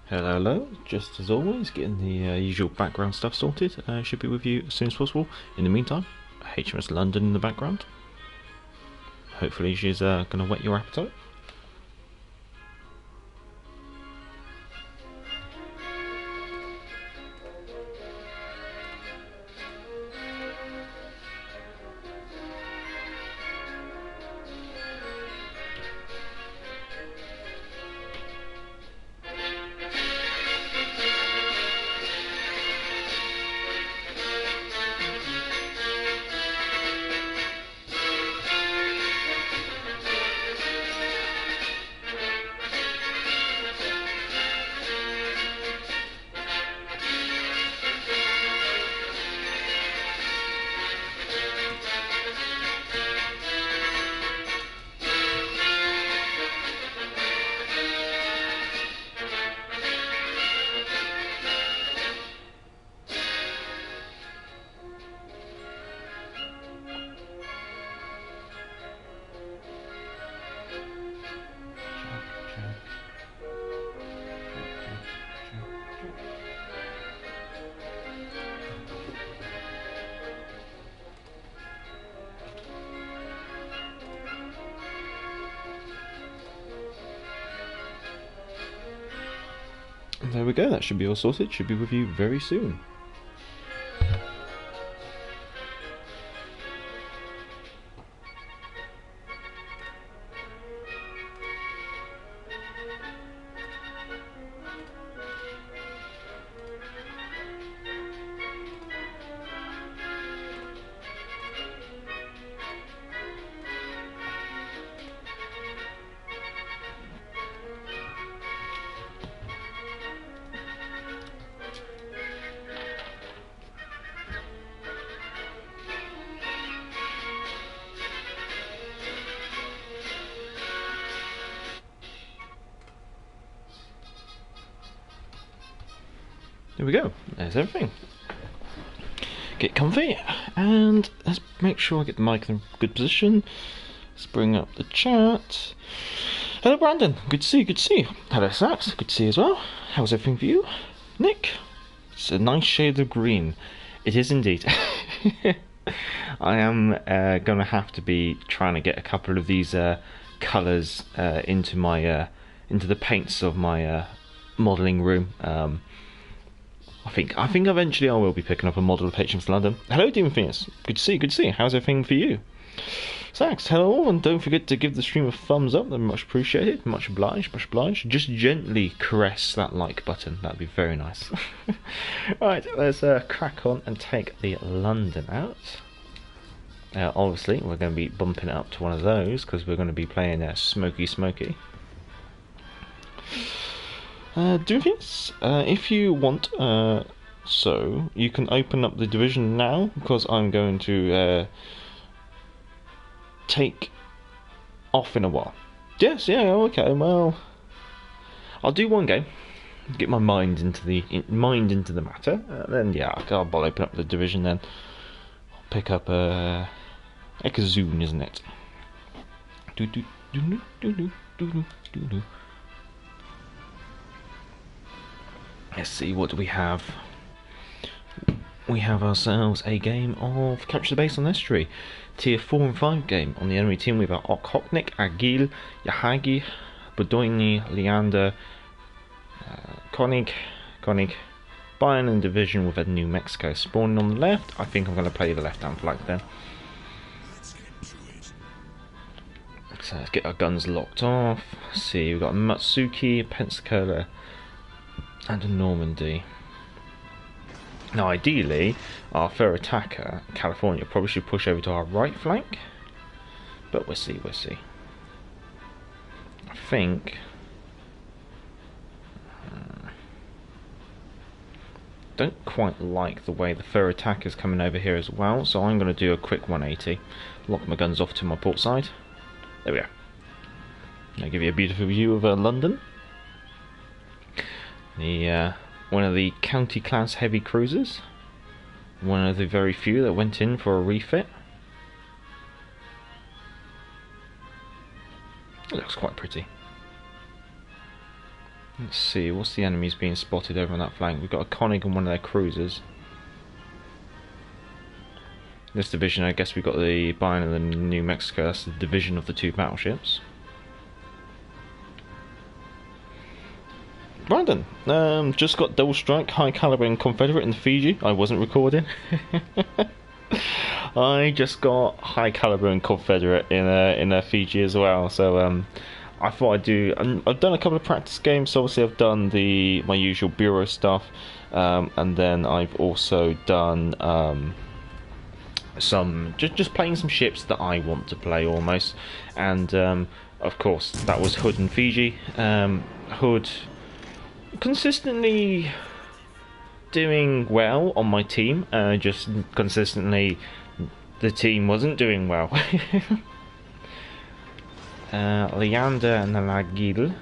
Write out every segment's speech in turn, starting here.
Hello, hello. Just as always, getting the usual background stuff sorted. Should be with you as soon as possible. In the meantime, HMS London in the background. Hopefully she's going to whet your appetite. There we go, that should be all sorted, should be with you very soon. There we go, there's everything. Get comfy, and let's make sure I get the mic in a good position. Let's bring up the chat. Hello Brandon, good to see you, good to see you. Hello Sax, good to see you as well. How's everything for you? Nick, it's a nice shade of green. It is indeed. I am going to have to be trying to get a couple of these colours into my into the paints of my modelling room. I think eventually I will be picking up a model of HMS London. Hello Demon Phoenix, good to see you, good to see you. How's everything for you? Sax, hello, and don't forget to give the stream a thumbs up, they're much appreciated, much obliged, much obliged. Just gently caress that like button, that'd be very nice. Right, let's crack on and take the London out. Obviously, we're going to be bumping it up to one of those, because we're going to be playing Smoky Smoky. If you want, so you can open up the division now, because I'm going to take off in a while. Yes, yeah, okay. Well, I'll do one game, get my mind into the matter, then yeah, I'll open up the division. Then I'll pick up Ekazoon, isn't it? Let's see, what do we have? We have ourselves a game of Capture the Base on Estuary. Tier 4 and 5 game. On the enemy team we have Okhotnik, Agil, Yahagi, Budoini, Leander, Konig, Bayern and Division with a New Mexico spawning on the left. I think I'm going to play the left-hand flank then. So let's get our guns locked off. Let's see, we've got Matsuki, Pensacola, and a Normandy. Now ideally our third attacker, California, probably should push over to our right flank, but we'll see. I think don't quite like the way the third attacker's coming over here as well, so I'm going to do a quick 180, lock my guns off to my port side. There we go. I'll give you a beautiful view of London. The one of the county class heavy cruisers, one of the very few that went in for a refit. It looks quite pretty. Let's see, what's the enemies being spotted over on that flank? We've got a Konig and one of their cruisers. This division, I guess we've got the Bayern and the New Mexico. That's the division of the two battleships. Right then, just got Double Strike, High Caliber and Confederate in the Fiji. I wasn't recording. I just got High Caliber and Confederate in a Fiji as well. So I thought I'd do. I've done a couple of practice games. So obviously I've done my usual bureau stuff, and then I've also done some just playing some ships that I want to play almost. And of course that was Hood and Fiji. Hood consistently doing well on my team, just consistently the team wasn't doing well. Leander and Lagil.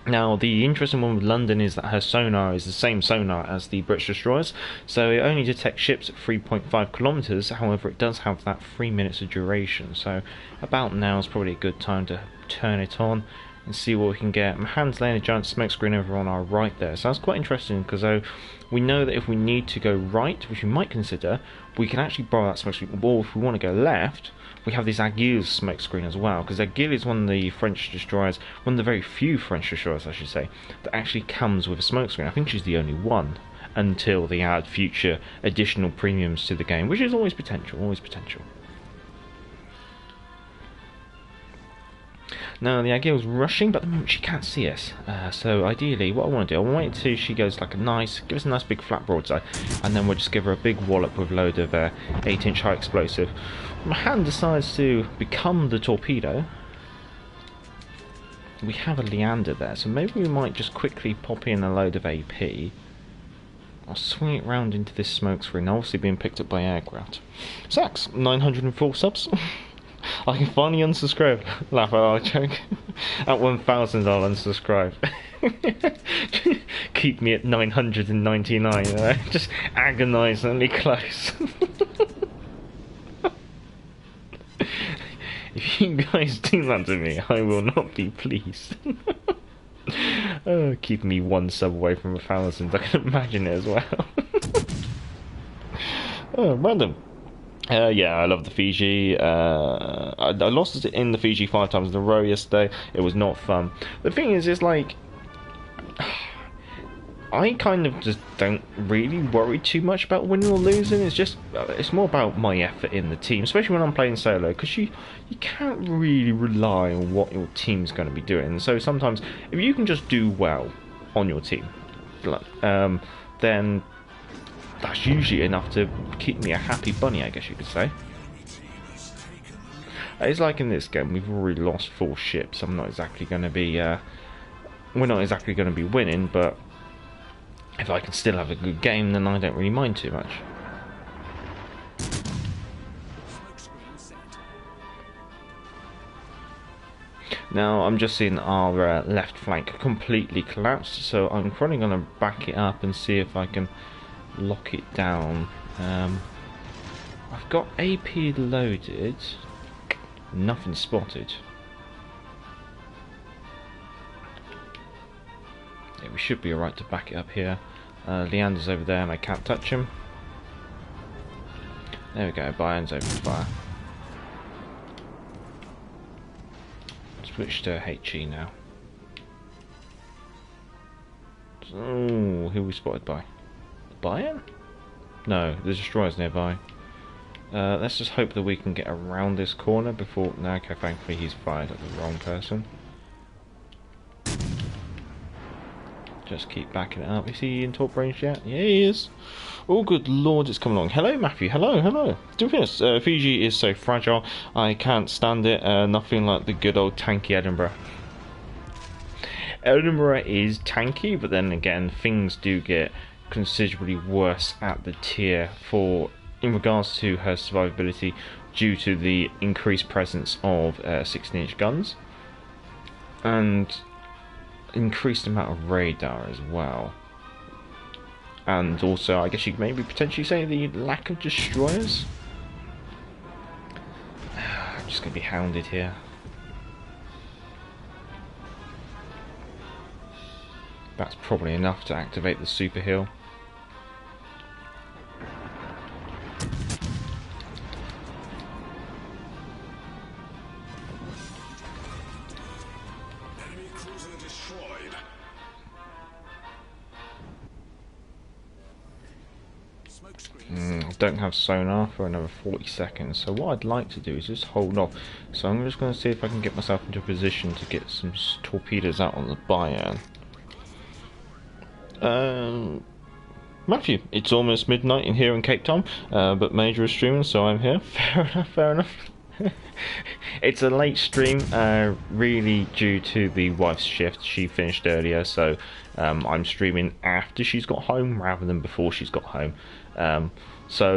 Now the interesting one with London is that her sonar is the same sonar as the British destroyers, so it only detects ships at 3.5 kilometers. However, it does have that 3 minutes of duration, so about now is probably a good time to turn it on and see what we can get. Mahan's laying a giant smoke screen over on our right there, so that's quite interesting because we know that if we need to go right, which we might consider, we can actually borrow that smoke screen, or if we want to go left, we have this Aguil's smoke screen as well, because Aguil is one of the French destroyers, one of the very few French destroyers I should say, that actually comes with a smoke screen. I think she's the only one, until they add future additional premiums to the game, which is always potential, always potential. Now the Aguil's rushing, but at the moment she can't see us. So ideally, what I want to do, I want to wait until she goes like give us a nice big flat broadside, and then we'll just give her a big wallop with a load of 8-inch high explosive. Mahan decides to become the torpedo. We have a Leander there, so maybe we might just quickly pop in a load of AP. I'll swing it round into this smoke screen, obviously being picked up by aircraft. Sax, 904 subs. I can finally unsubscribe. Laugh at our joke. At 1,000 I'll unsubscribe. Keep me at 999, just agonisingly close. If you guys do that to me, I will not be pleased. Oh, keep me one sub away from 1,000, I can imagine it as well. Oh, random. Yeah, I love the Fiji. I lost it in the Fiji 5 times in a row yesterday. It was not fun. The thing is, it's like I kind of just don't really worry too much about winning or losing. It's more about my effort in the team, especially when I'm playing solo, because you can't really rely on what your team's going to be doing. So sometimes, if you can just do well on your team, then that's usually enough to keep me a happy bunny, I guess you could say. It's like in this game, we've already lost 4 ships. I'm not exactly going to be, we're not exactly going to be winning, but if I can still have a good game, then I don't really mind too much. Now I'm just seeing our left flank completely collapsed, so I'm probably going to back it up and see if I can lock it down. I've got AP loaded, nothing spotted. Yeah, we should be alright to back it up here. Leander's over there and I can't touch him. There we go, Bayern's over fire. Switch to HE now. Oh, who are we spotted by? Bayern? No, there's destroyers nearby. Let's just hope that we can get around this corner before... No, okay, thankfully he's fired at the wrong person. Just keep backing it up. Is he in top range yet? Yeah, he is. Oh, good lord, it's coming along. Hello, Matthew. Hello, hello. To be honest, Fiji is so fragile. I can't stand it. Nothing like the good old tanky Edinburgh. Edinburgh is tanky, but then again, things do get considerably worse at the tier in regards to her survivability due to the increased presence of 16-inch guns and increased amount of radar as well, and also I guess you could maybe potentially say the lack of destroyers. I'm just going to be hounded here. That's probably enough to activate the super heal. Enemy cruiser destroyed. Smoke screen. Don't have sonar for another 40 seconds, so what I'd like to do is just hold off. So I'm just going to see if I can get myself into a position to get some torpedoes out on the Bayern. Matthew, it's almost midnight in here in Cape Town, but Major is streaming, so I'm here. Fair enough, fair enough. It's a late stream, really due to the wife's shift. She finished earlier, so I'm streaming after she's got home rather than before she's got home. If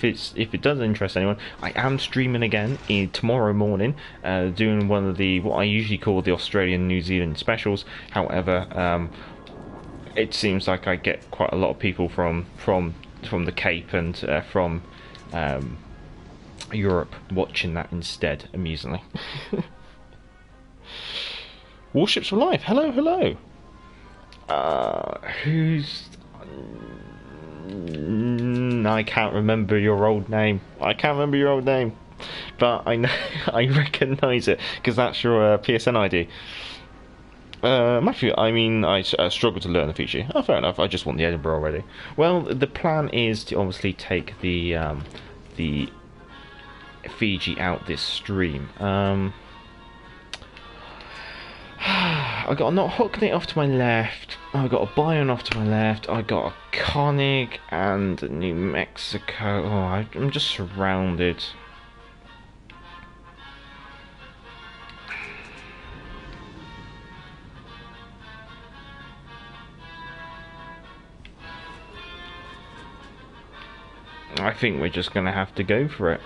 it does interest anyone, I am streaming again tomorrow morning, doing one of what I usually call the Australian New Zealand specials. However, it seems like I get quite a lot of people from the Cape and from Europe watching that instead, amusingly. Warships for Life, hello. Who's... I can't remember your old name. But I know I recognise it because that's your PSN ID. Matthew, I struggle to learn the Fiji. Oh, fair enough. I just want the Edinburgh already. Well, the plan is to obviously take the Fiji out this stream. I got a not hooking it off to my left. I got a Bayern off to my left. I got a Koenig and a New Mexico. Oh, I'm just surrounded. I think we're just going to have to go for it.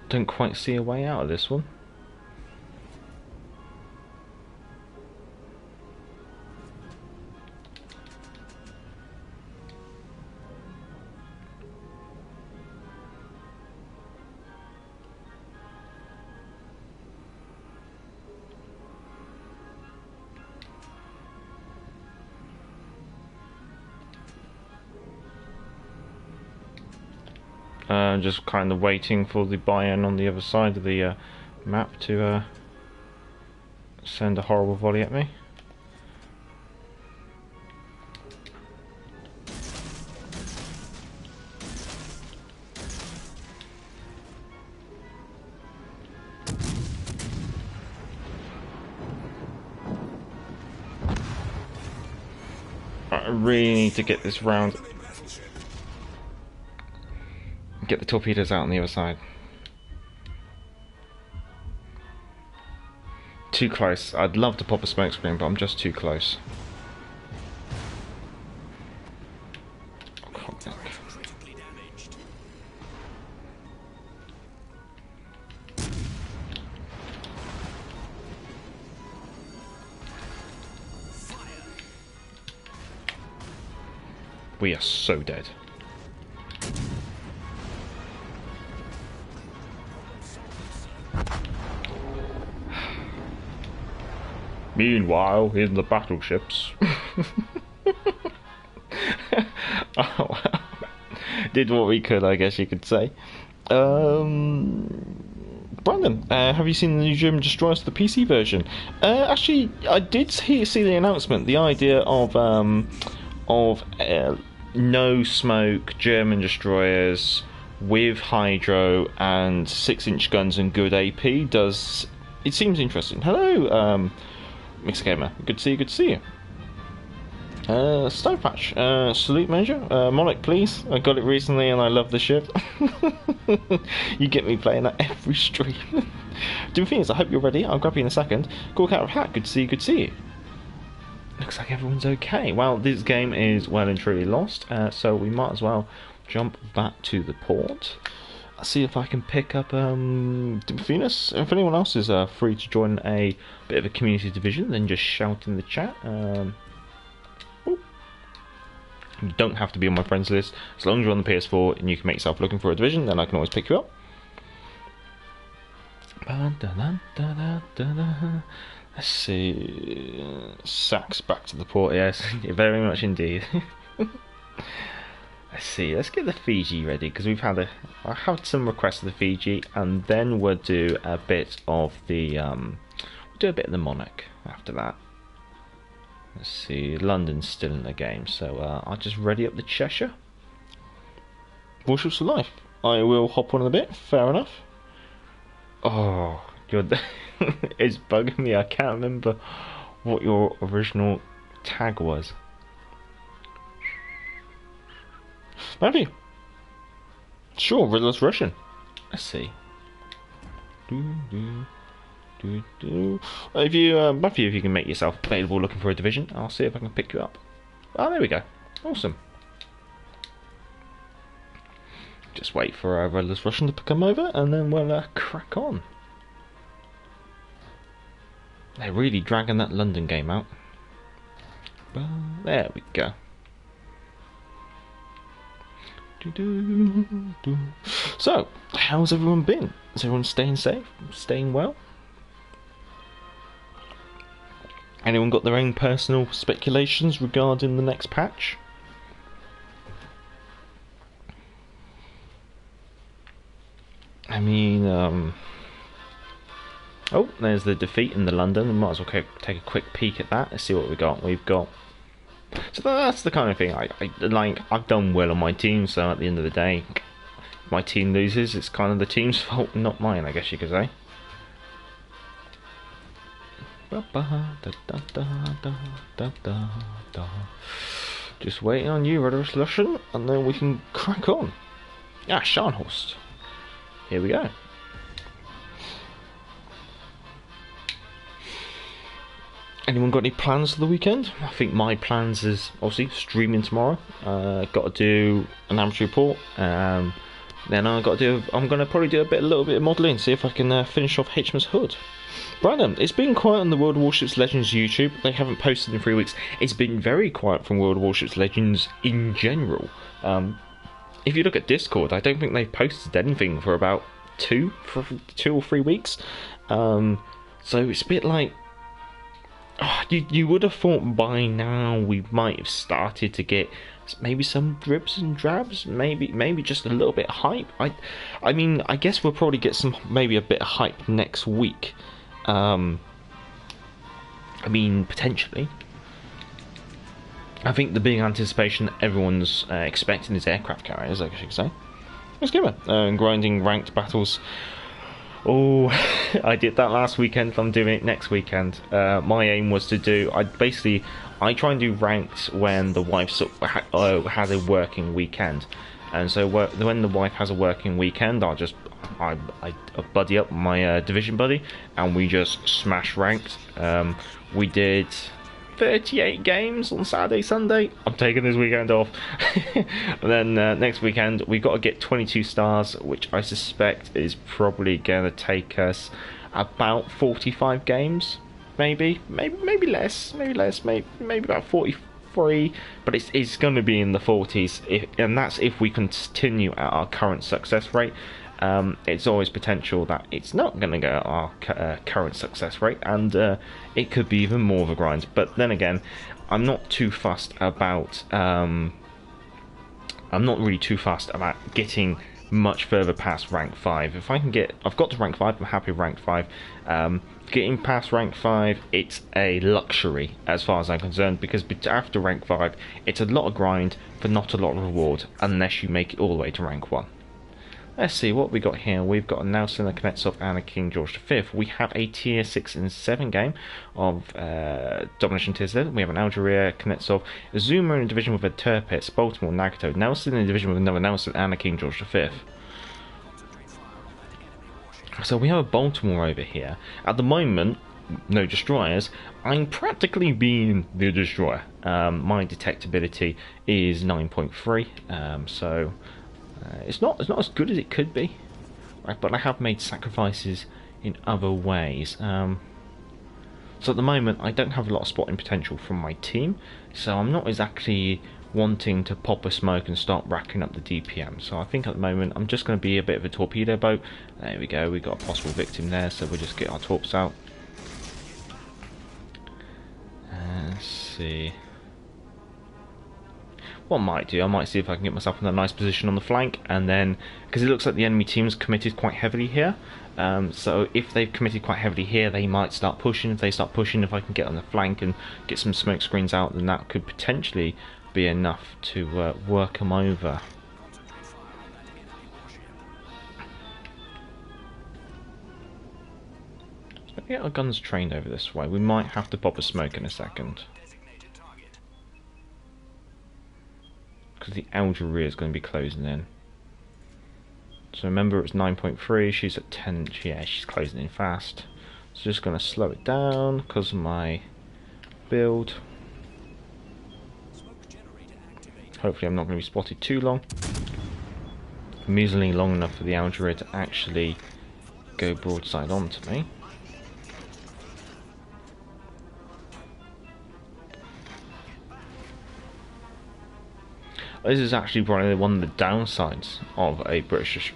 Don't quite see a way out of this one. Just kind of waiting for the Bayern on the other side of the map to send a horrible volley at me. I really need to get this round. Get the torpedoes out on the other side. Too close. I'd love to pop a smoke screen, but I'm just too close. We are so dead. Meanwhile, in the battleships. Oh, well. Did what we could, I guess you could say. Brandon, have you seen the new German destroyers, the PC version? Actually, I did see the announcement. The idea of no smoke German destroyers with hydro and 6-inch guns and good AP does. It seems interesting. Hello, Mixed Gamer. Good to see you. Good to see you. Stovepatch. Salute, Major. Monarch, please. I got it recently and I love the ship. You get me playing that every stream. Doing things. I hope you're ready. I'll grab you in a second. Cork out of hat. Good to see you. Good to see you. Looks like everyone's okay. Well, this game is well and truly lost, so we might as well jump back to the port. I'll see if I can pick up Venus. If anyone else is free to join a bit of a community division, then just shout in the chat. You don't have to be on my friends list. As long as you're on the PS4 and you can make yourself looking for a division, then I can always pick you up. Dun, dun, dun, dun, dun, dun, dun. Let's see. Sacks back to the port, yes, very much indeed. Let's see. Let's get the Fiji ready because I had some requests of the Fiji, and then we'll do a bit of the Monarch after that. Let's see. London's still in the game, so I'll just ready up the Cheshire. Warships for life. I will hop on in a bit. Fair enough. Oh, it's bugging me. I can't remember what your original tag was. Maybe. Sure, Riddler's Russian. Let's see. If you, Matthew, if you can make yourself available looking for a division, I'll see if I can pick you up. Oh, there we go. Awesome. Just wait for Riddler's Russian to come over, and then we'll crack on. They're really dragging that London game out. There we go. So, how's everyone been? Is everyone staying safe? Staying well? Anyone got their own personal speculations regarding the next patch? I mean, oh, there's the defeat in the London. We might as well take a quick peek at that. Let's see what we got. We've got. So that's the kind of thing I like. I've done well on my team, so at the end of the day, if my team loses, it's kind of the team's fault, not mine, I guess you could say. Just waiting on you, Riddler's Russian, and then we can crack on. Ah, Scharnhorst. Here we go. Anyone got any plans for the weekend? I think my plans is obviously streaming tomorrow. Got to do an amateur report. Then I'm gonna probably do a little bit of modelling, see if I can finish off HMS Hood. Brandon, it's been quiet on the World of Warships Legends YouTube. They haven't posted in 3 weeks. It's been very quiet from World of Warships Legends in general. If you look at Discord, I don't think they've posted anything for about 2 or 3 weeks. So it's a bit like. You would have thought by now we might have started to get maybe some dribs and drabs, maybe just a little bit of hype. I mean, I guess we'll probably get maybe a bit of hype next week. I mean, potentially. I think the big anticipation everyone's expecting is aircraft carriers, I guess you could say. Let's give it. Grinding ranked battles. Oh, I did that last weekend. I'm doing it next weekend. My aim was to do. I try and do ranked when the wife has a working weekend, and so when the wife has a working weekend, I buddy up my division buddy, and we just smash ranked. We did 38 games on Saturday, Sunday. I'm taking this weekend off. And then next weekend we've got to get 22 stars, which I suspect is probably going to take us about 45 games, maybe less, maybe about 43, but it's going to be in the 40s, and that's if we continue at our current success rate. It's always potential that it's not going to go at our current success rate, and it could be even more of a grind. But then again, I'm not too fussed about. I'm not really too fussed about getting much further past rank 5. If I can I've got to rank 5. I'm happy with rank 5. Getting past rank 5, it's a luxury as far as I'm concerned, because after rank 5, it's a lot of grind for not a lot of reward unless you make it all the way to rank 1. Let's see what we got here. We've got a Nelson, a Kuznetsov, and a King George V. We have a tier 6 and 7 game of Domination tier 7. We have an Algeria, Kuznetsov, a Zuma in a division with a Tirpitz, Baltimore, Nagato, Nelson in a division with another Nelson, and a King George V. So we have a Baltimore over here. At the moment, no destroyers. I'm practically being the destroyer. My detectability is 9.3, so it's not as good as it could be, right? But I have made sacrifices in other ways. So at the moment I don't have a lot of spotting potential from my team, so I'm not exactly wanting to pop a smoke and start racking up the DPM. So I think at the moment I'm just going to be a bit of a torpedo boat. There we go, we got a possible victim there, so we'll just get our torps out. Let's see. What I might do, I might see if I can get myself in a nice position on the flank, and then, because it looks like the enemy team's committed quite heavily here, so if they've committed quite heavily here, they might start pushing. If they start pushing, if I can get on the flank and get some smoke screens out, then that could potentially be enough to work them over. Let's get our guns trained over this way. We might have to pop a smoke in a second, because the Algeria is going to be closing in. So remember, it's 9.3, she's at 10, yeah, she's closing in fast. So just going to slow it down because of my build. Hopefully I'm not going to be spotted too long. Measly long enough for the Algeria to actually go broadside onto me. This is actually probably one of the downsides of a British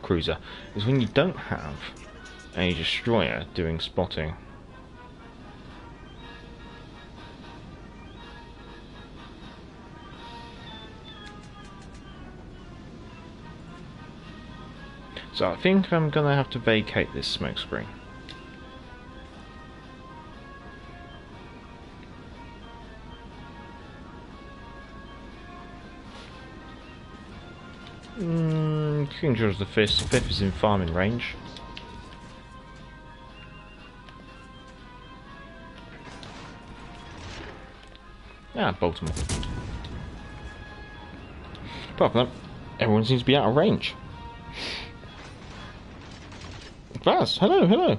cruiser, is when you don't have a destroyer doing spotting. So I think I'm going to have to vacate this smoke screen. King George the Fifth is in farming range. Baltimore. Apart from that, everyone seems to be out of range. Vaz, hello, hello.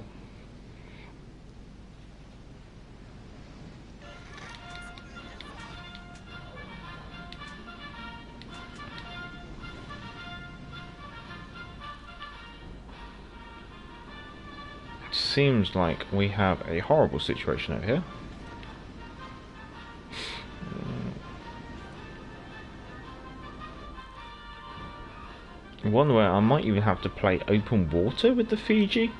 Seems like we have a horrible situation over here. One where I might even have to play open water with the Fiji.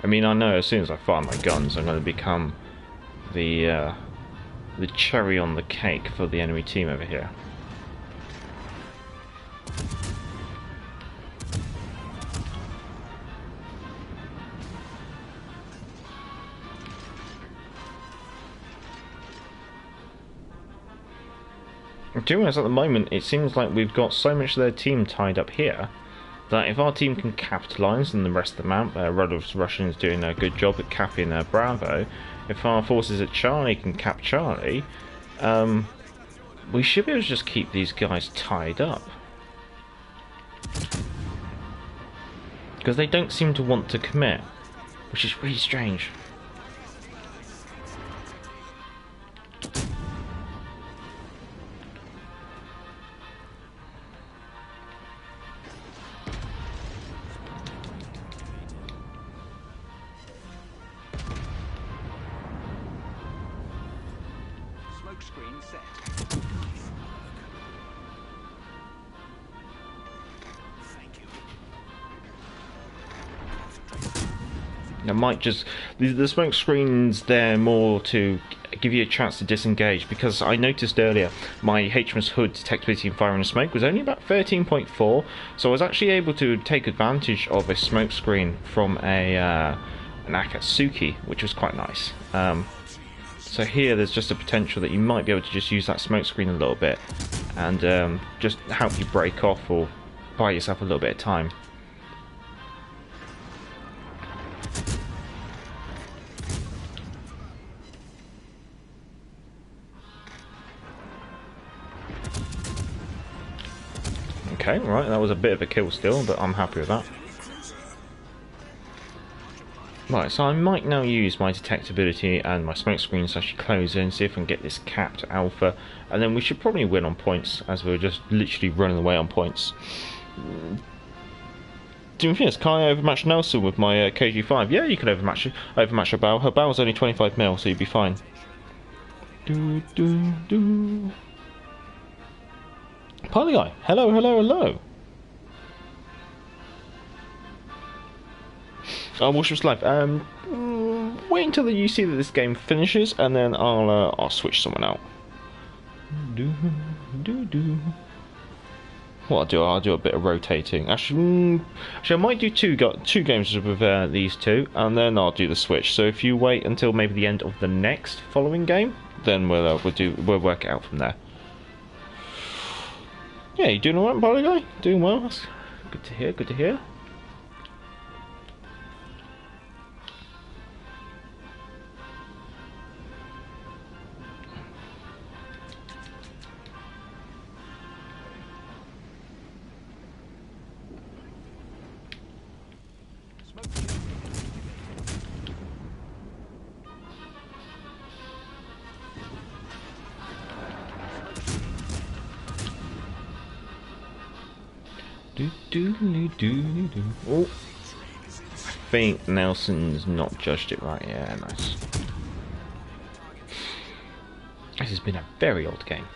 I mean, I know as soon as I fire my guns, I'm going to become the cherry on the cake for the enemy team over here. To be honest, at the moment, it seems like we've got so much of their team tied up here that if our team can capitalise on the rest of the map, Rudolph's Russian is doing a good job at capping Bravo. If our forces at Charlie can cap Charlie, we should be able to just keep these guys tied up. Because they don't seem to want to commit, which is really strange. I might just... The smoke screen's there more to give you a chance to disengage, because I noticed earlier my HMS Hood detectability in fire and smoke was only about 13.4, so I was actually able to take advantage of a smoke screen from an Akatsuki, which was quite nice. So here there's just a potential that you might be able to just use that smoke screen a little bit and just help you break off or buy yourself a little bit of time. Okay, right, that was a bit of a kill still, but I'm happy with that. Right, so I might now use my detectability and my smoke screens to actually close in, see if I can get this capped alpha, and then we should probably win on points, as we're just literally running away on points. Do you think can I overmatch Nelson with my KG5? Yeah, you can overmatch her bow. Her bow's only 25 mil, so you'd be fine. Do do do. Party guy, hello, hello, hello. Warships Live. Wait until you see that this game finishes, and then I'll switch someone out. Do do do. What I'll do a bit of rotating. Actually, I might do two games with these two, and then I'll do the switch. So if you wait until maybe the end of the next following game, then we'll work it out from there. Yeah, you doing alright, Polly guy? Doing well. That's good to hear. Good to hear. Oh, I think Nelson's not judged it right. Yeah, nice. This has been a very odd game.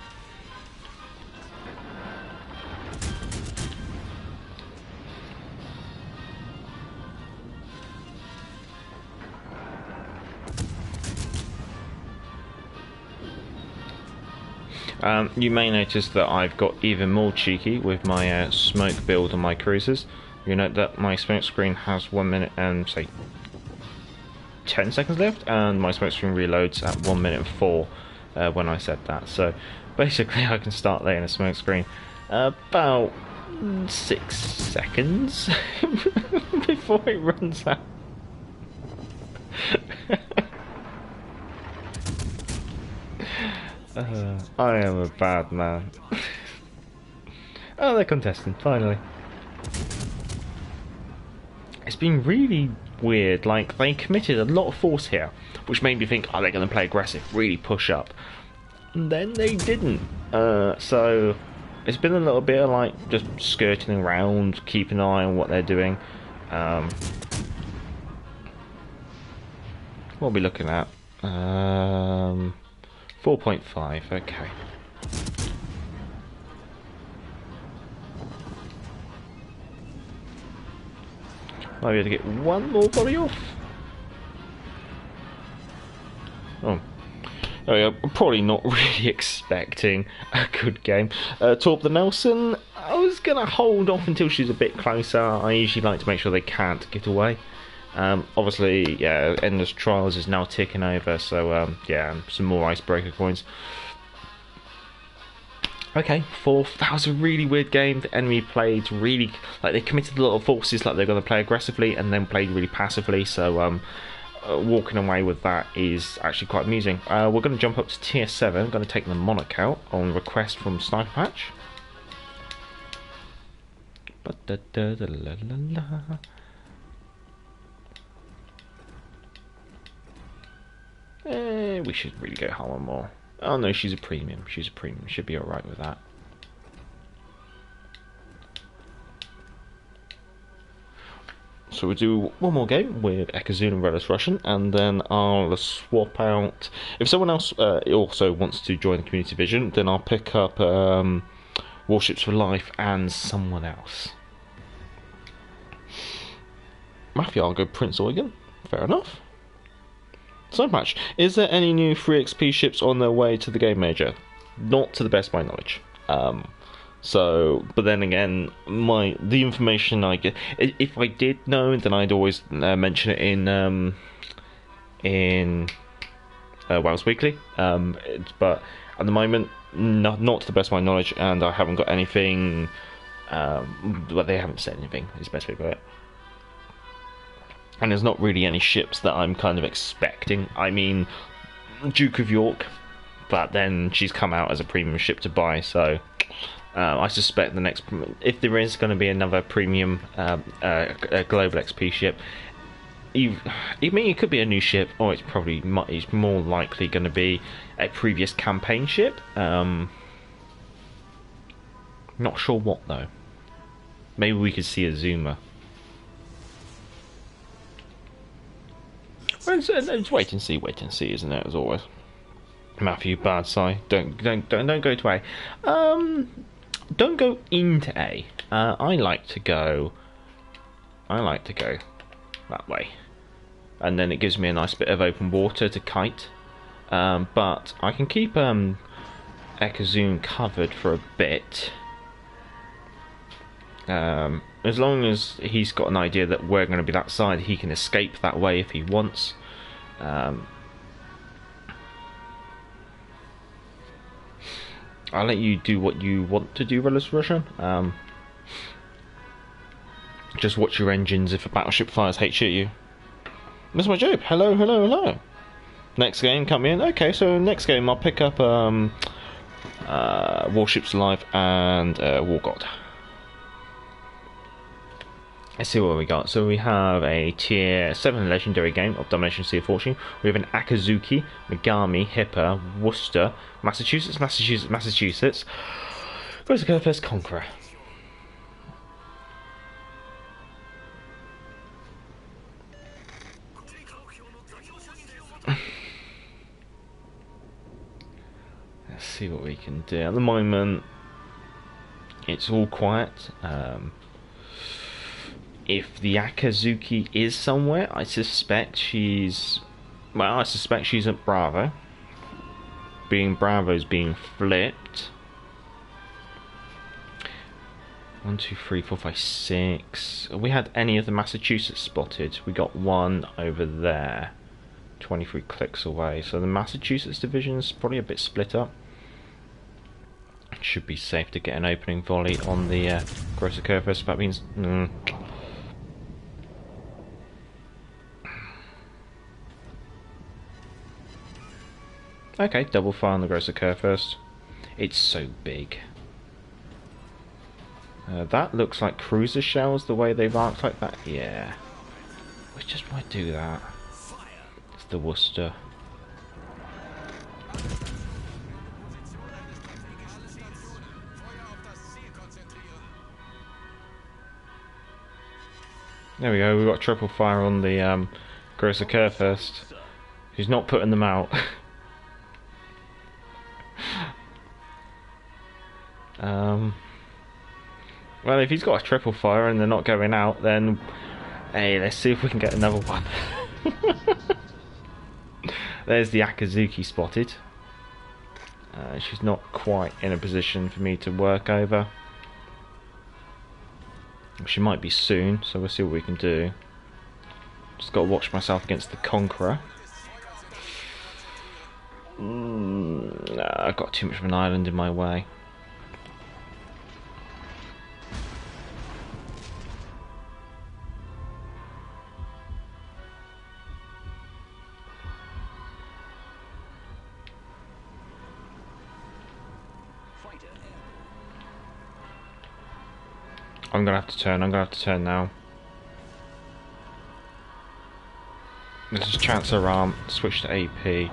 You may notice that I've got even more cheeky with my smoke build on my cruisers. You note that my smoke screen has 1 minute and say 10 seconds left, and my smoke screen reloads at 1 minute and 4 when I said that. So basically I can start laying a smoke screen about 6 seconds before it runs out. I am a bad man. Oh, they're contesting, finally. It's been really weird, like, they committed a lot of force here, which made me think, oh, they're going to play aggressive, really push up. And then they didn't. So, it's been a little bit of, like, just skirting around, keeping an eye on what they're doing. What are we looking at? 4.5, okay. Might be able to get one more body off. Oh. Oh yeah, I'm probably not really expecting a good game. Torp the Nelson, I was going to hold off until she's a bit closer. I usually like to make sure they can't get away. Obviously, yeah, Endless Trials is now ticking over, so yeah, some more icebreaker coins. Okay, fourth. That was a really weird game. The enemy played really, like, they committed a lot of forces, like they're going to play aggressively, and then played really passively, so walking away with that is actually quite amusing. We're going to jump up to tier 7, going to take the Monarch out on request from Sniper Patch. We should really go one more. Oh no, she's a premium. She's a premium. Should be alright with that. So we'll do one more game with Ekazun and Redis Russian, and then I'll swap out. If someone else also wants to join the community vision, then I'll pick up Warships for Life and someone else. Mafia, I'll go Prince Eugen. Fair enough. So much. Is there any new free XP ships on their way to the game major? Not to the best of my knowledge. So, but then again, the information I get, if I did know, then I'd always mention it in Wales Weekly. But at the moment, not to the best of my knowledge, and I haven't got anything. But they haven't said anything. Is the best way to put it. And there's not really any ships that I'm kind of expecting. I mean, Duke of York, but then she's come out as a premium ship to buy, so I suspect the next, if there is going to be another premium global XP ship, it could be a new ship, or it's more likely going to be a previous campaign ship. Not sure what though. Maybe we could see a Zuma. Well, it's wait and see, isn't it? As always. Matthew, bad sigh. Don't go to A. Don't go into A. I like to go that way, and then it gives me a nice bit of open water to kite. But I can keep Ekazune covered for a bit. As long as he's got an idea that we're going to be that side, he can escape that way if he wants. I'll let you do what you want to do, Relish Russian. Just watch your engines if a battleship fires HE at you. That's my joke. Hello, hello, hello. Next game coming in. Okay, so next game I'll pick up Warships Live and War God. Let's see what we got. So we have a tier 7 legendary game of Domination Sea of Fortune. We have an Akazuki, Megami, Hipper, Worcester, Massachusetts. Where's the go first? Conqueror. Let's see what we can do. At the moment, it's all quiet. If the Akazuki is somewhere, I suspect she's at Bravo. Bravo's being flipped. 1, 2, 3, 4, 5, 6. We had any of the Massachusetts spotted. We got one over there, 23 clicks away. So the Massachusetts division's probably a bit split up. It should be safe to get an opening volley on the Grosser Kurfürst. That means. Okay, double fire on the Grosser Kurfürst. It's so big. That looks like cruiser shells, the way they've arced like that. Yeah. Let's just why do that. It's the Worcester. There we go, we've got triple fire on the Grosser Kurfürst. He's not putting them out. Well, if he's got a triple fire and they're not going out, then hey, let's see if we can get another one. There's the Akazuki spotted. She's not quite in a position for me to work over. She might be soon, so we'll see what we can do. Just got to watch myself against the Conqueror. I've got too much of an island in my way. I'm gonna have to turn now. This is Chancellor Arm, switch to AP.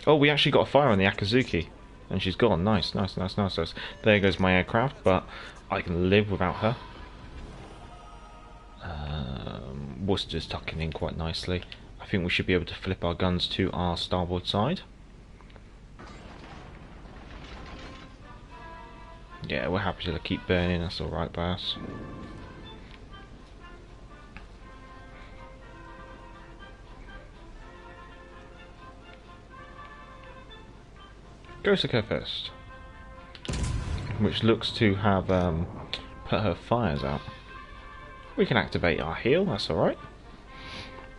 Oh, we actually got a fire on the Akazuki. And she's gone. Nice. So there goes my aircraft, but I can live without her. Worcester's tucking in quite nicely. I think we should be able to flip our guns to our starboard side. Yeah, we're happy to keep burning, that's alright by us. Grosser Kurfürst, which looks to have put her fires out. We can activate our heal, that's alright.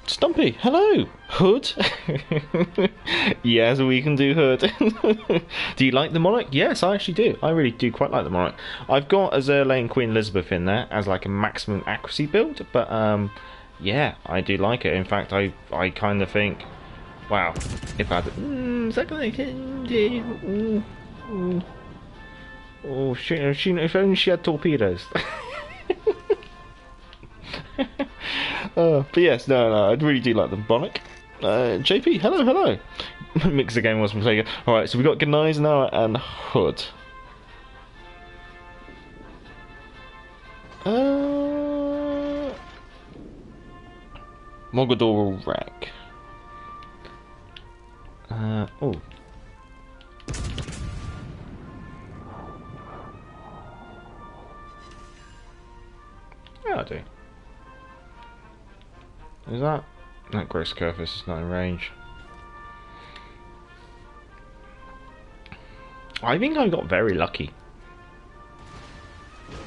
Stumpy, hello! Hood? Yes, we can do Hood. Do you like the Monarch? Yes, I actually do. I really do quite like the Monarch. I've got Azerle and Queen Elizabeth in there as like a maximum accuracy build, but yeah, I do like it. In fact, I kind of think, wow, if I had... Oh, if only she had torpedoes. But yes, no, I really do like the Monarch. JP, hello. Mix the game was mistaken. Alright, so we've got Gneisenauer and Hood. Mogador wreck. Oh. Yeah, I do. Is that gross surface is not in range? I think I got very lucky.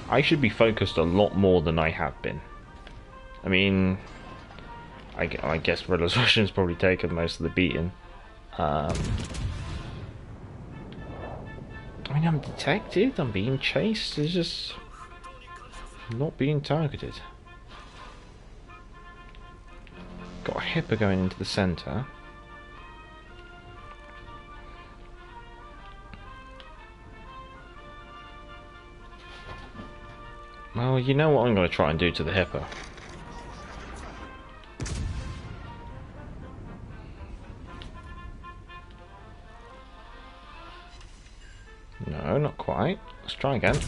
I should be focused a lot more than I have been. I mean, I guess World of Russian's probably taken most of the beating. I mean, I'm detected, I'm being chased, it's just not being targeted. Got a hipper going into the centre. Well, you know what I'm going to try and do to the hipper. No, not quite. Let's try again.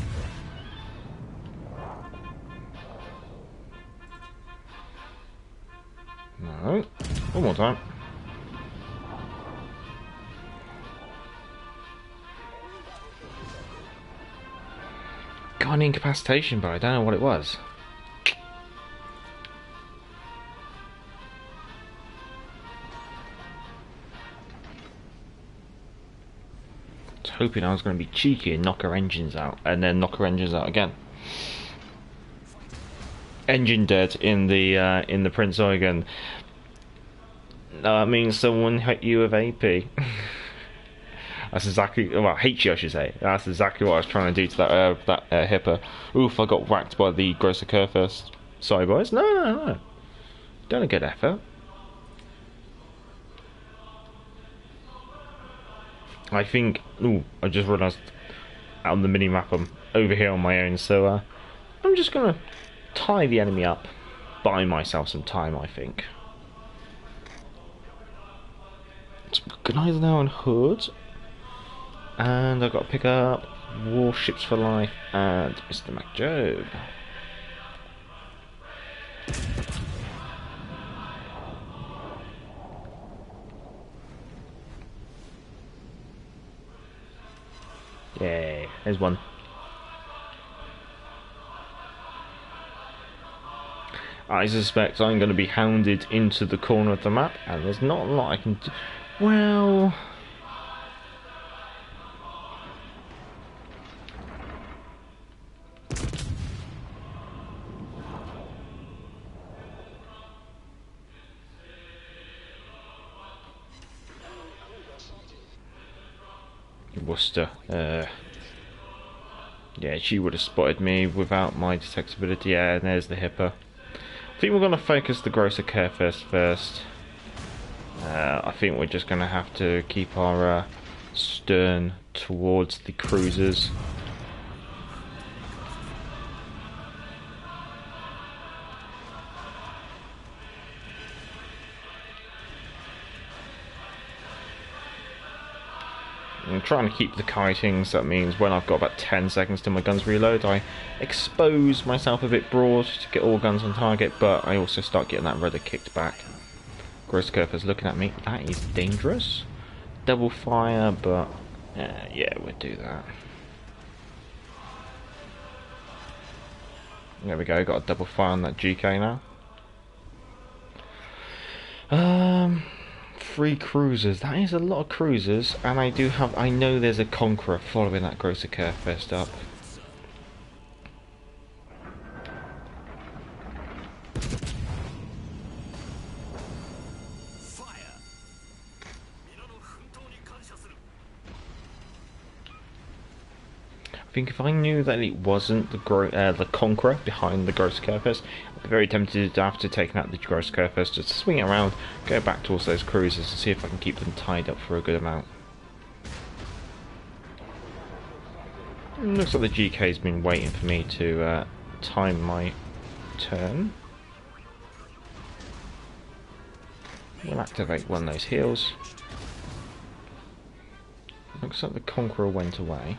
No. One more time. Got an incapacitation, but I don't know what it was. I was hoping I was going to be cheeky and knock her engines out, and then knock her engines out again. Engine dead in the Prince Eugen. That means someone hit you with AP. That's exactly, well, hate you I should say. That's exactly what I was trying to do to that hipper. Oof, I got whacked by the grosser curve first. Sorry boys, no. Done a good effort. I think, ooh, I just realised on the mini-map I'm over here on my own, so I'm just gonna tie the enemy up, buy myself some time I think. Let's organise now and Hood. And I've got to pick up Warships for Life and Mr. MacJob. Yay, there's one. I suspect I'm going to be hounded into the corner of the map, and there's not a lot I can do. Well... Worcester. Yeah, she would have spotted me without my detectability. Yeah, and there's the hipper. I think we're going to focus the grosser care first. I think we're just going to have to keep our stern towards the cruisers. I'm trying to keep the kitings. That means when I've got about 10 seconds till my guns reload, I expose myself a bit broad to get all guns on target, but I also start getting that rudder kicked back. Gross Curfer's looking at me. That is dangerous. Double fire, but yeah, we'll do that. There we go, got a double fire on that GK now. 3 cruisers. That is a lot of cruisers, and I know there's a Conqueror following that grosser curve first up. I think if I knew that it wasn't the Conqueror behind the grosser curve first, I'd be very tempted after taking out the grosser curve first just to swing it around, go back towards those cruisers and see if I can keep them tied up for a good amount. Looks like the GK's been waiting for me to time my turn. We'll activate one of those heals. Looks like the Conqueror went away.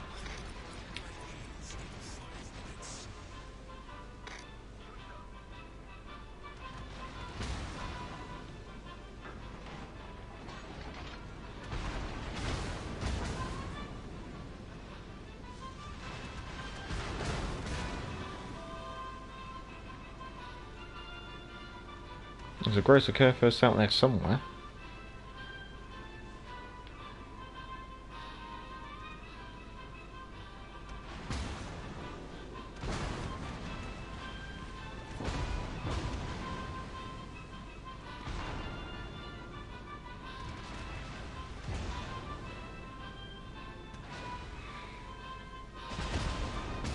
There's a gross occur first out there somewhere.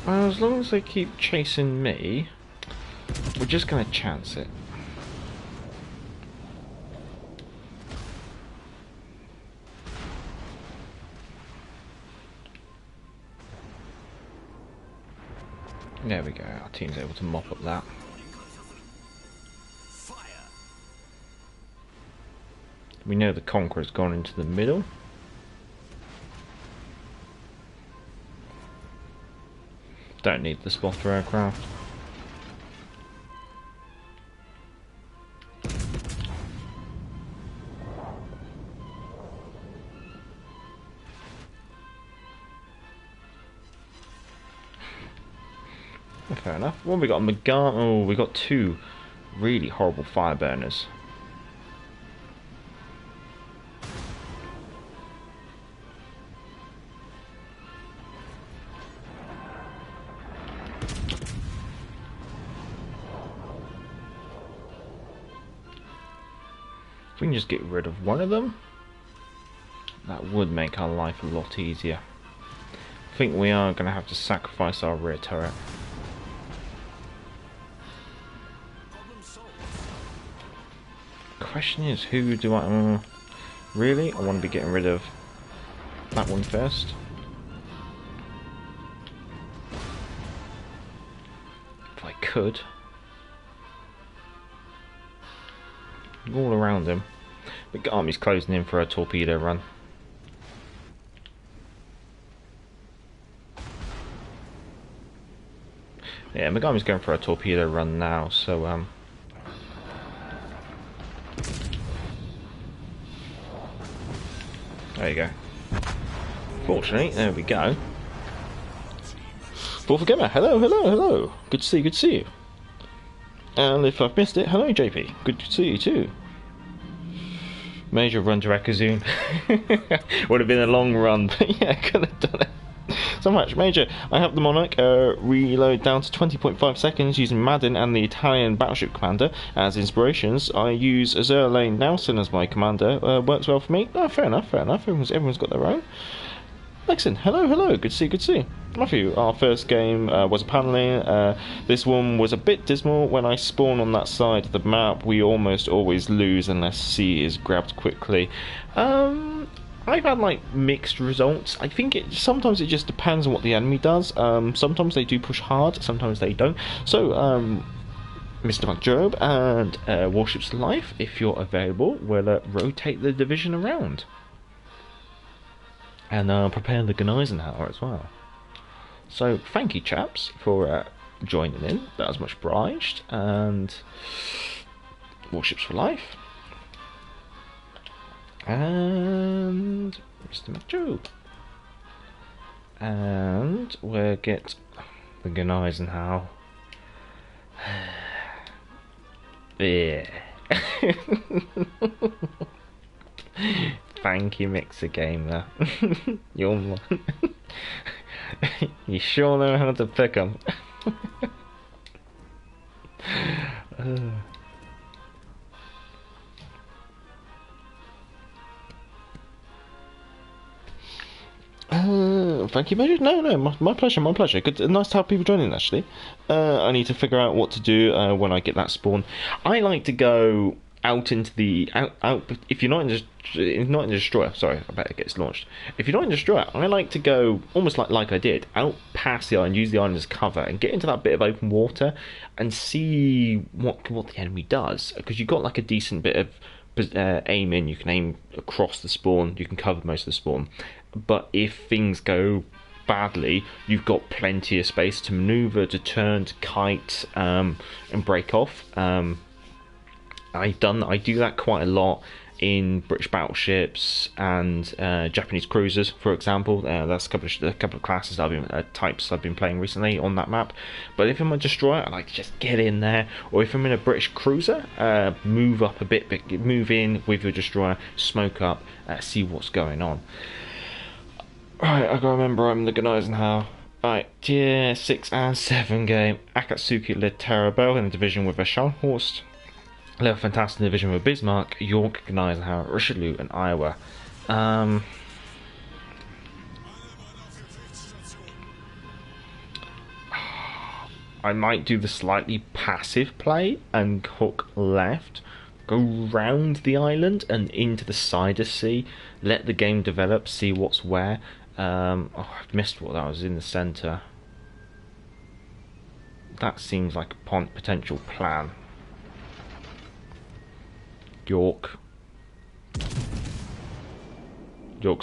Well, as long as they keep chasing me, we're just gonna chance it. There we go, our team's able to mop up that. We know the Conqueror's gone into the middle. Don't need the spotter aircraft. Fair enough. What have we got? Oh, we got two really horrible fire burners. If we can just get rid of one of them, that would make our life a lot easier. I think we are going to have to sacrifice our rear turret. Question is, who do I... really? I want to be getting rid of that one first. If I could. All around him. The army's closing in for a torpedo run. Yeah, Megami's going for a torpedo run now, so there you go. Fortunately, there we go. Fourth Gamer, hello, hello, hello. Good to see you, good to see you. And if I've missed it, hello JP, good to see you too. Major run to Rakazoon. Would have been a long run, but yeah, could have done it. So much. Major, I have the Monarch reload down to 20.5 seconds using Madden and the Italian Battleship Commander as inspirations. I use Azure Lane Nelson as my commander. Works well for me. Oh, fair enough, fair enough. Everyone's got their own. Excellent. Hello, hello. Good to see you, good to see you. Matthew, our first game was a paneling. This one was a bit dismal. When I spawn on that side of the map, we almost always lose unless C is grabbed quickly. I've had like mixed results. I think sometimes it just depends on what the enemy does. Sometimes they do push hard, sometimes they don't. So, Mr. McJob and Warships Life, if you're available, will rotate the division around. And prepare the Gneisenhower as well. So, thank you chaps for joining in. That was much obliged. And Warships for Life. And Mr. McJob. And we'll get the Gneisenhower. Yeah. Thank you, Mixer Gamer. You're one. You sure know how to pick 'em. Thank you, Major. No, my pleasure, my pleasure. Good, nice to have people joining. Actually, I need to figure out what to do when I get that spawn. I like to go out into the out. If you're not in destroyer, sorry, I bet it gets launched. If you're not in destroyer, I like to go almost like I did out past the island, use the island as cover, and get into that bit of open water and see what the enemy does, because you've got like a decent bit of aim in. You can aim across the spawn. You can cover most of the spawn. But if things go badly, you've got plenty of space to maneuver, to turn, to kite, and break off. I do that quite a lot in British battleships and Japanese cruisers, for example. That's a couple of classes types I've been playing recently on that map. But if I'm a destroyer, I like to just get in there. Or if I'm in a British cruiser, move up a bit, move in with your destroyer, smoke up, see what's going on. Right, I gotta remember I'm the Eisenhower. Right, tier 6 and 7 game. Akatsuki led Terabel in a division with a Scharnhorst. Led Fantastic division with Bismarck, York, Eisenhower, Richelieu, and Iowa. I might do the slightly passive play and hook left, go round the island and into the Cider Sea, let the game develop, see what's where. I've missed what that was in the centre. That seems like a potential plan. York's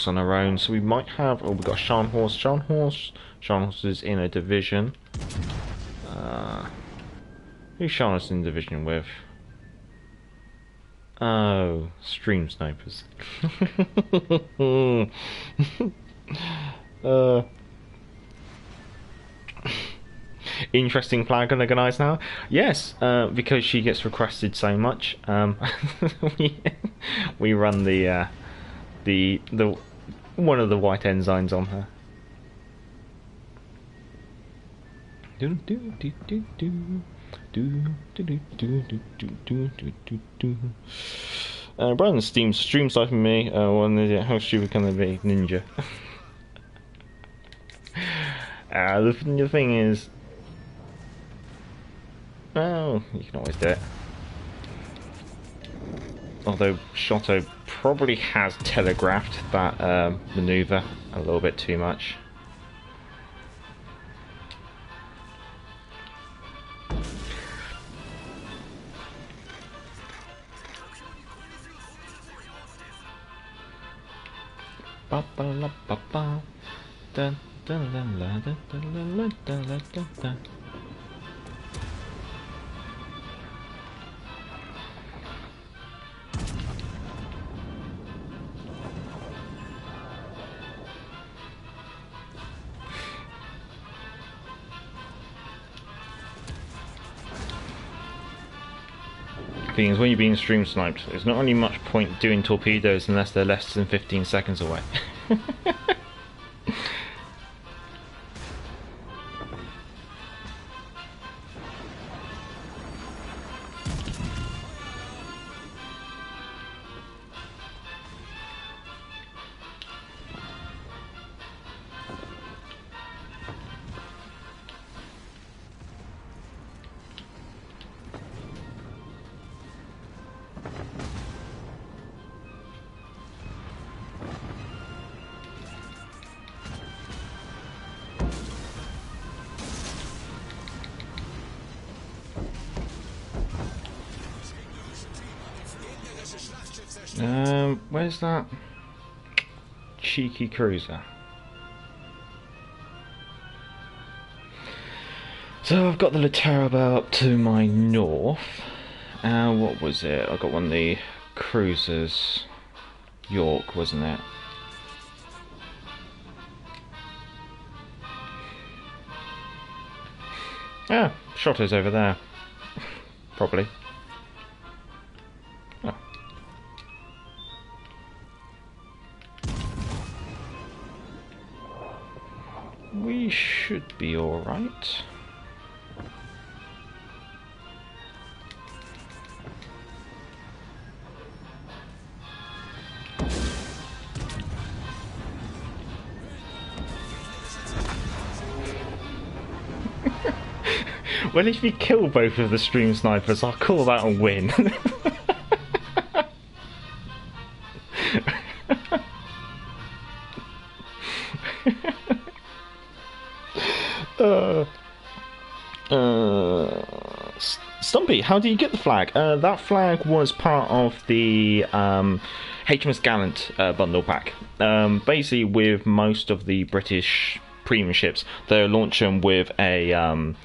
on her own, so we might have. Oh, we've got Scharnhorst. Scharnhorst is in a division. Who's Scharnhorst in division with? Oh, Stream Snipers. Interesting flag organised now. Yes, because she gets requested so much. We run the one of the white ensigns on her. Brandon stream sniping me. How stupid can they be? Ninja. The thing is, well, you can always do it. Although Shoto probably has telegraphed that manoeuvre a little bit too much. Thing is, when you're being stream sniped, there's not really much point doing torpedoes unless they're less than 15 seconds away. Where's that cheeky cruiser? So I've got the Terabel up to my north. What was it? I got one of the cruisers. York, wasn't it? Ah, Shotter's over there. Probably. Oh. We should be alright. Well, if you kill both of the stream snipers, I'll call that a win. Stumpy, how do you get the flag? That flag was part of the HMS Gallant bundle pack. Basically, with most of the British premium ships, they launch them with a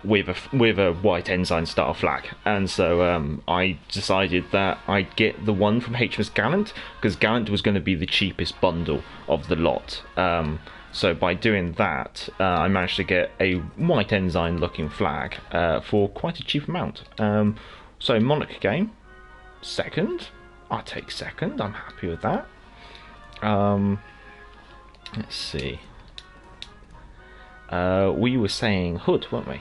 with a white ensign style flag, and so I decided that I'd get the one from HMS Gallant, because Gallant was going to be the cheapest bundle of the lot. So by doing that, I managed to get a white ensign looking flag for quite a cheap amount. So Monarch game, second. I'll take second. I'm happy with that. Let's see. We were saying Hood, weren't we?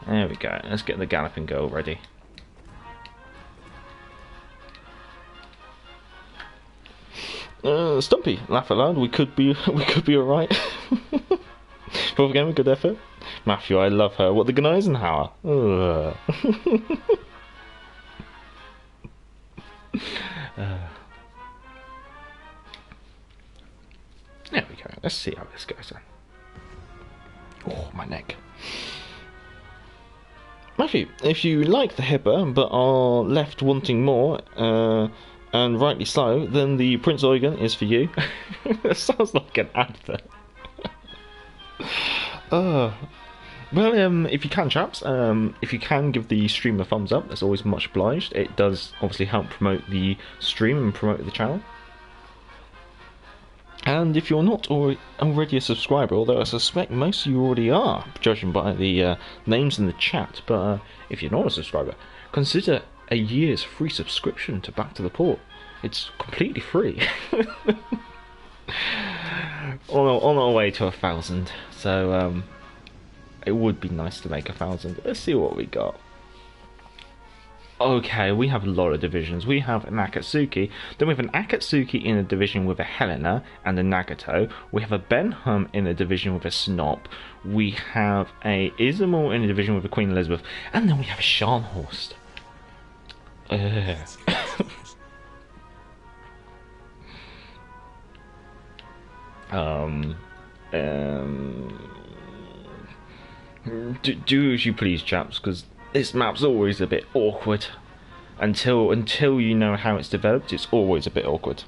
There we go. Let's get the Galloping Girl ready. Stumpy, laugh aloud. We could be alright. Fourth game, a good effort. Matthew, I love her. What, the Gneisenhower? There we go. Let's see how this goes then. Oh, my neck. Matthew, if you like the Hipper but are left wanting more, and rightly so, then the Prince Eugen is for you. That sounds like an advert. Well, if you can, chaps, if you can give the stream a thumbs up, that's always much obliged. It does obviously help promote the stream and promote the channel. And if you're not already a subscriber, although I suspect most of you already are, judging by the names in the chat, but if you're not a subscriber, consider a year's free subscription to BackToThePort. It's completely free. on our way to 1,000, so it would be nice to make 1,000. Let's see what we got. Okay, we have a lot of divisions. We have an Akatsuki, then we have an Akatsuki in a division with a Helena and a Nagato. We have a Benham in a division with a Snop. We have a Izumo in a division with a Queen Elizabeth, and then we have a Scharnhorst. Do as you please, chaps, because this map's always a bit awkward. Until you know how it's developed, it's always a bit awkward.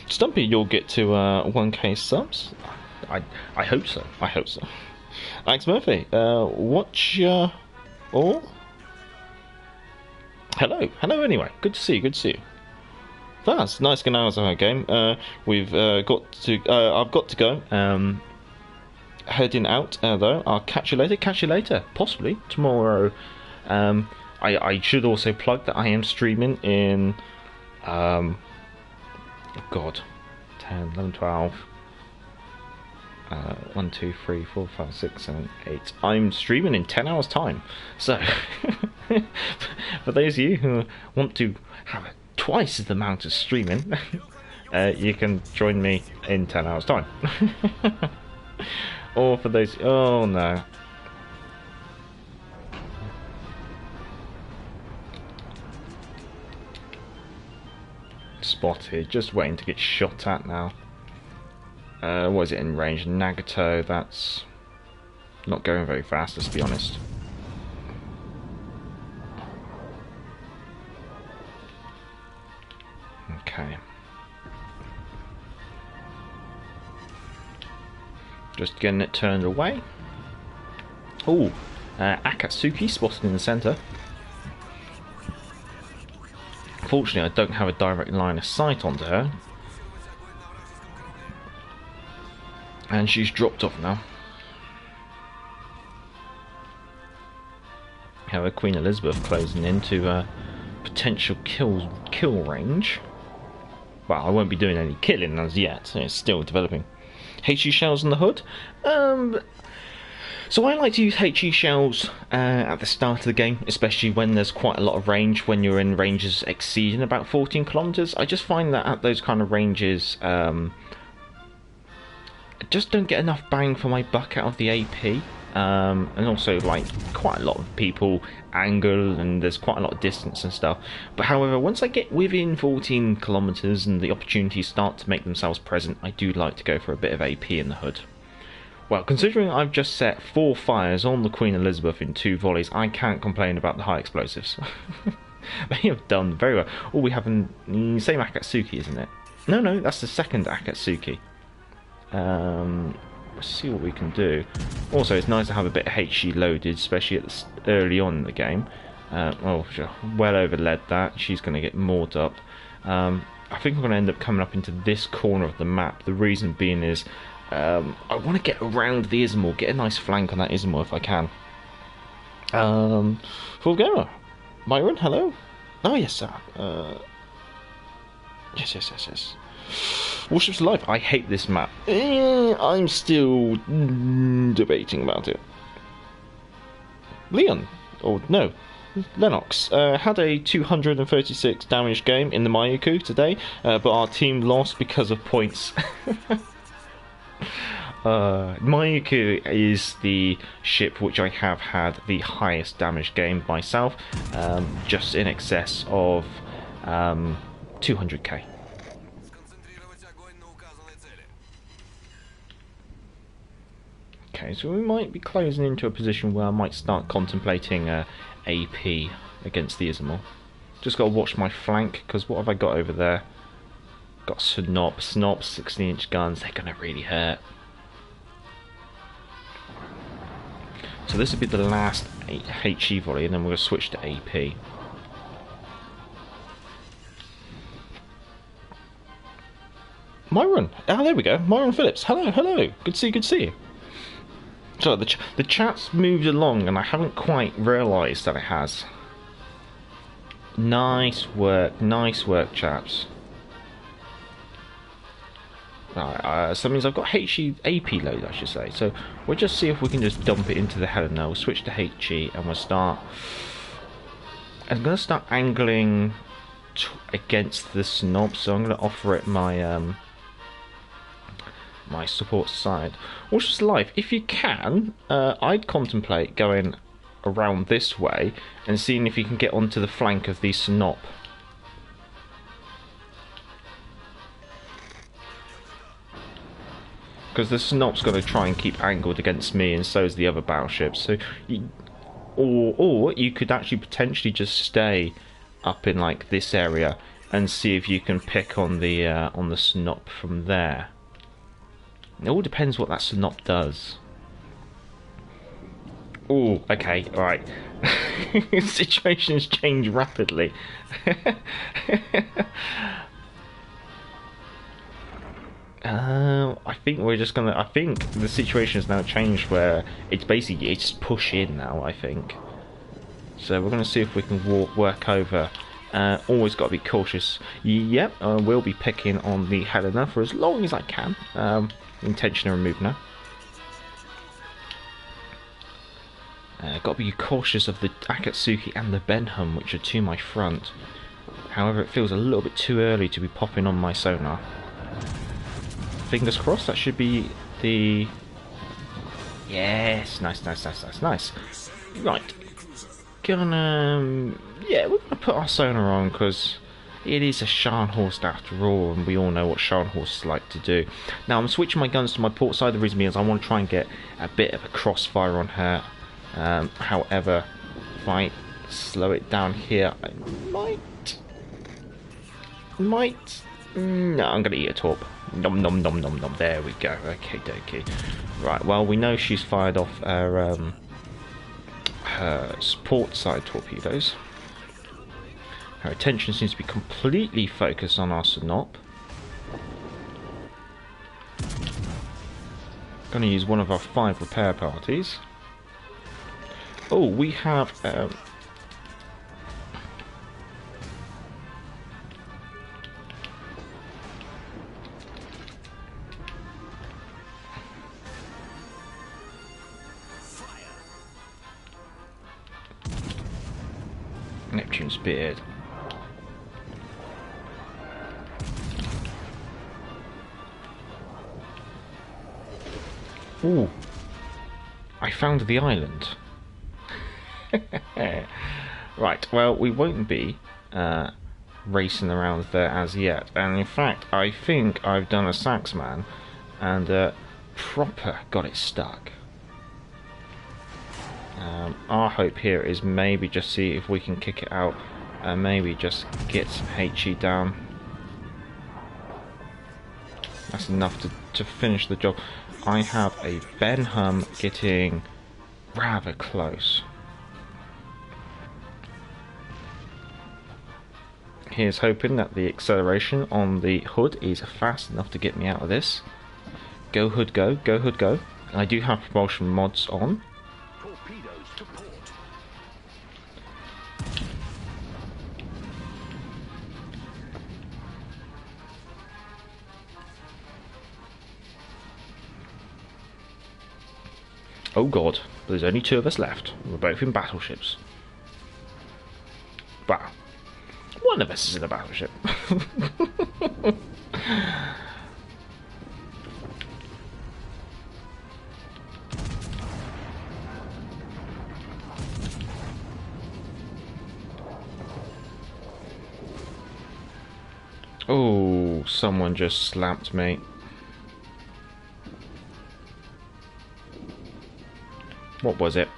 Stumpy, you'll get to 1k subs. I hope so. I hope so. Alex Murphy, what's your all? Hello anyway. Good to see you. Good to see you. That's nice to get hours of our game. We've got to. I've got to go. Heading out though. I'll catch you later. Catch you later. Possibly tomorrow. I should also plug that I am streaming in. Oh God, 10, 11, 12. 1, 2, 3, 4, 5, 6, 7, 8. I'm streaming in 10 hours time. So, for those of you who want to have twice the amount of streaming, you can join me in 10 hours time. Or for those, oh no. Spotted, just waiting to get shot at now. What is it in range? Nagato, that's not going very fast, let's be honest. Okay. Just getting it turned away. Oh, Akatsuki spotted in the centre. Fortunately, I don't have a direct line of sight onto her. And she's dropped off now. Have a Queen Elizabeth closing into potential kill range. Well, I won't be doing any killing as yet. It's still developing. HE shells on the hood. So I like to use HE shells at the start of the game, especially when there's quite a lot of range, when you're in ranges exceeding about 14 kilometers. I just find that at those kind of ranges, I just don't get enough bang for my buck out of the AP. And also, like, quite a lot of people angle and there's quite a lot of distance and stuff. But however, once I get within 14 kilometers and the opportunities start to make themselves present, I do like to go for a bit of AP in the hood. Well, considering I've just set 4 fires on the Queen Elizabeth in 2 volleys, I can't complain about the high explosives. They have done very well. Oh, we have the same Akatsuki, isn't it? No, that's the second Akatsuki. Let's see what we can do. Also, it's nice to have a bit of HE loaded, especially early on in the game. Well, well overled that. She's going to get moored up. I think I'm going to end up coming up into this corner of the map. The reason being is I want to get around the Ismail, get a nice flank on that Ismail if I can. Full gamer. Myron, hello. Oh yes, sir. Yes. Warships Live. I hate this map. I'm still debating about it. Leon, or no, Lennox, had a 236 damage game in the Mayuku today, but our team lost because of points. Mayuku is the ship which I have had the highest damage game myself, just in excess of 200k. Okay, so we might be closing into a position where I might start contemplating AP against the Ismail. Just got to watch my flank, because what have I got over there? Got Snop, 16-inch guns, they're going to really hurt. So this will be the last HE volley, and then we're going to switch to AP. Myron, there we go, Myron Phillips, hello, good to see you. So the chat's moved along, and I haven't quite realised that it has. Nice work, chaps. Right, so that means I've got HE AP load, I should say. So we'll just see if we can just dump it into the Helena. We'll switch to HE, and we'll start. I'm going to start angling against the Snob, so I'm going to offer it my my support side. Warships Live, if you can, I'd contemplate going around this way and seeing if you can get onto the flank of the Snop. Because the Snop's got to try and keep angled against me, and so is the other battleships. So, or you could actually potentially just stay up in like this area and see if you can pick on the Snop from there. It all depends what that Snop does. Oh, okay, alright. Situations change rapidly. I think we're just gonna. I think the situation has now changed where it's basically it's push in now. I think. So we're gonna see if we can work over. Always got to be cautious. Yep, I will be picking on the Helena for as long as I can. Intention removed now. Got to be cautious of the Akatsuki and the Benham, which are to my front. However, it feels a little bit too early to be popping on my sonar. Fingers crossed, that should be the... Yes, nice. Right. Yeah, we're gonna put our sonar on, because it is a Scharnhorst after all, and we all know what Scharnhorsts like to do. Now, I'm switching my guns to my port side. The reason being is I want to try and get a bit of a crossfire on her. However, if I slow it down here, I might... No, I'm going to eat a torp. Nom. There we go. Okay, dokie. Right, well, we know she's fired off her port side torpedoes. Her attention seems to be completely focused on our Sinop. Going to use one of our 5 repair parties. Oh, we have... Neptune's beard. Ooh, I found the island. Right, well, we won't be racing around there as yet, and in fact, I think I've done a Saxman and proper got it stuck. Our hope here is maybe just see if we can kick it out and maybe just get some HE down. That's enough to finish the job. I have a Benham getting rather close. Here's hoping that the acceleration on the hood is fast enough to get me out of this. Go hood go, go hood go. I do have propulsion mods on. Torpedoes to port. Oh god, there's only 2 of us left. We're both in battleships. Wow. One of us is in a battleship. Oh, someone just slapped me. What was it?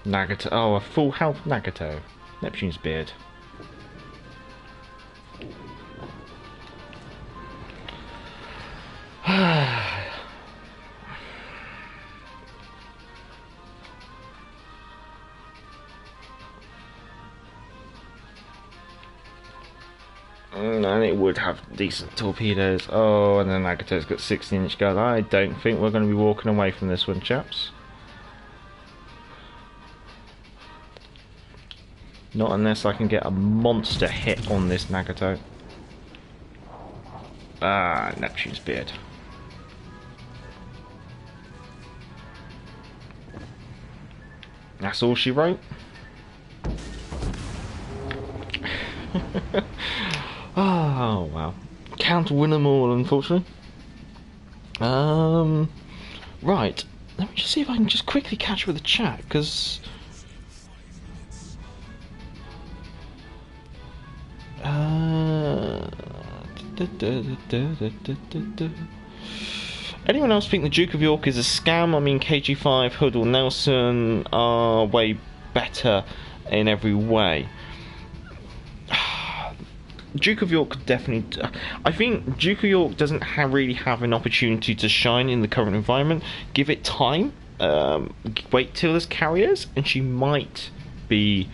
Nagato. Oh, a full health Nagato. Neptune's beard. And it would have decent torpedoes. Oh, and then Nagato's got 16-inch guns. I don't think we're going to be walking away from this one, chaps. Not unless I can get a monster hit on this Nagato. Ah, Neptune's beard. That's all she wrote. Oh wow. Can't win them all, unfortunately. Right. Let me just see if I can just quickly catch up with the chat, because anyone else think the Duke of York is a scam? I mean, KG5, Hood or Nelson are way better in every way. Duke of York definitely. I think Duke of York doesn't really have an opportunity to shine in the current environment. Give it time. Wait till there's carriers, and she might be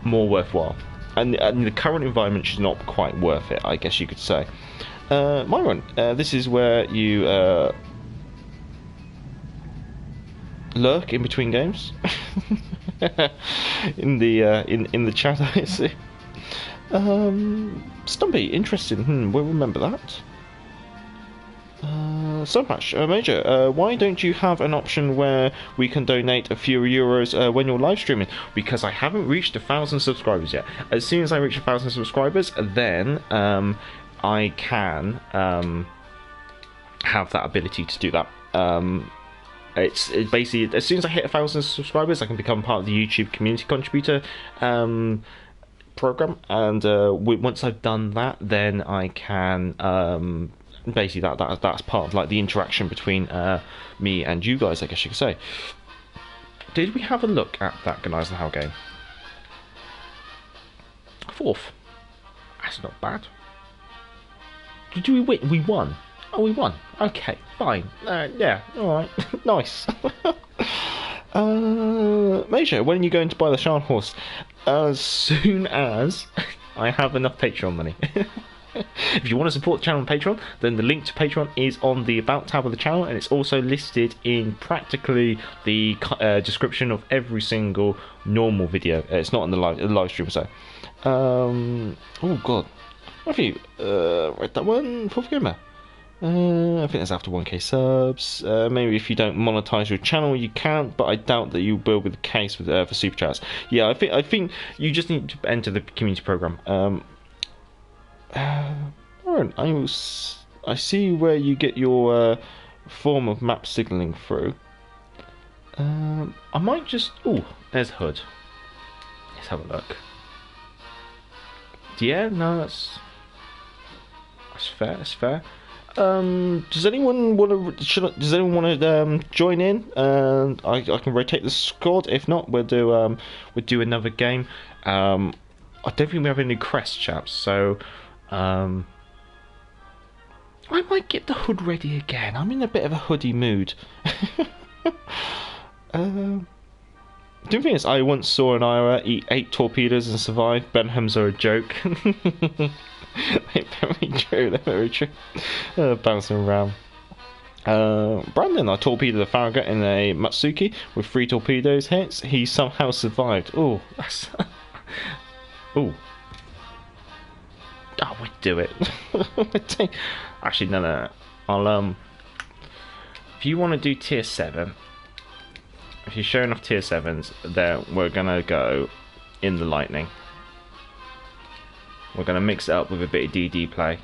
more worthwhile. And the current environment, she's not quite worth it, I guess you could say. Myron, this is where you lurk in between games. in the chat, I see. Stumpy, interesting. We'll remember that. So much, Major. Why don't you have an option where we can donate a few euros when you're live streaming? Because I haven't reached 1,000 subscribers yet. As soon as I reach 1,000 subscribers, then I can have that ability to do that. It's basically, as soon as I hit 1,000 subscribers, I can become part of the YouTube community contributor program, and once I've done that, then I can basically that's part of like the interaction between me and you guys, I guess you could say. Did we have a look at that Gneisenau game? 4th. That's not bad. Did we win? We won. Oh, we won. Okay, fine. Yeah, alright. Nice. Major, when are you going to buy the Sharn horse? As soon as I have enough Patreon money. If you want to support the channel on Patreon, then the link to Patreon is on the About tab of the channel, and it's also listed in practically the description of every single normal video. It's not in the live stream, so. Oh god. Have you read that one? 4th Gamer? I think that's after 1k subs. Maybe if you don't monetize your channel, you can, but I doubt that you will be the case with for super chats. Yeah, I think you just need to enter the community program. Aaron, I see where you get your form of map signaling through. I might just. Oh, there's Hood. Let's have a look. Yeah, no, that's fair. That's fair. Does anyone want to join in? I can rotate the squad. If not, we'll do another game. I don't think we have any crests, chaps. So I I might get the hood ready again. I'm in a bit of a hoodie mood. The thing is, I once saw an IRA eat 8 torpedoes and survive. Benhams are a joke. They're very true, they're very true. Bouncing around. Brandon, I torpedoed the Farragut in a Matsuki with 3 torpedoes hits. He somehow survived. Oh, that's... oh. Oh, we do it. Actually, no. I'll, if you want to do tier 7, if you're showing off tier 7s, then we're gonna go in the Lightning. We're gonna mix it up with a bit of DD play.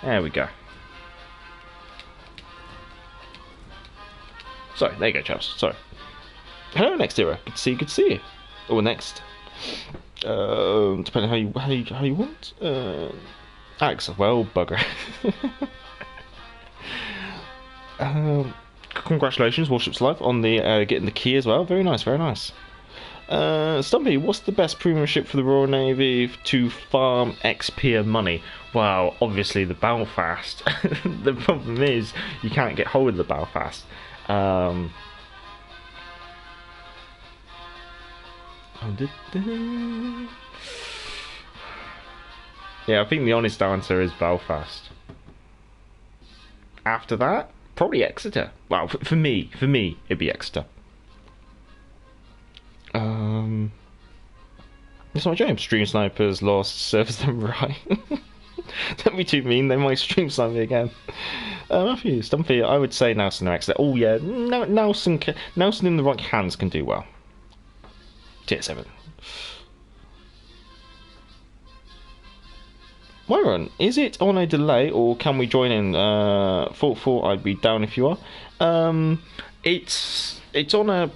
There we go. Sorry, there you go, chaps. Sorry. Hello, next era. Good to see you. Good to see you. Or next. Depending how you want. Alex, well, bugger. Congratulations, Warships Life, on the getting the key as well. Very nice, very nice. Stumpy, what's the best premium ship for the Royal Navy to farm XP and money? Well, obviously the Belfast. The problem is you can't get hold of the Belfast. Yeah, I think the honest answer is Belfast. After that, probably Exeter. Well, for me, it'd be Exeter. It's not James. Stream snipers lost. Serves them right. Don't be too mean. They might stream snipe me again. Matthew, Stumpy, I would say Nelson or Exeter. Oh yeah, Nelson in the right hands can do well. Tier 7. Myron, is it on a delay or can we join in? Thought I'd be down if you are. It's on I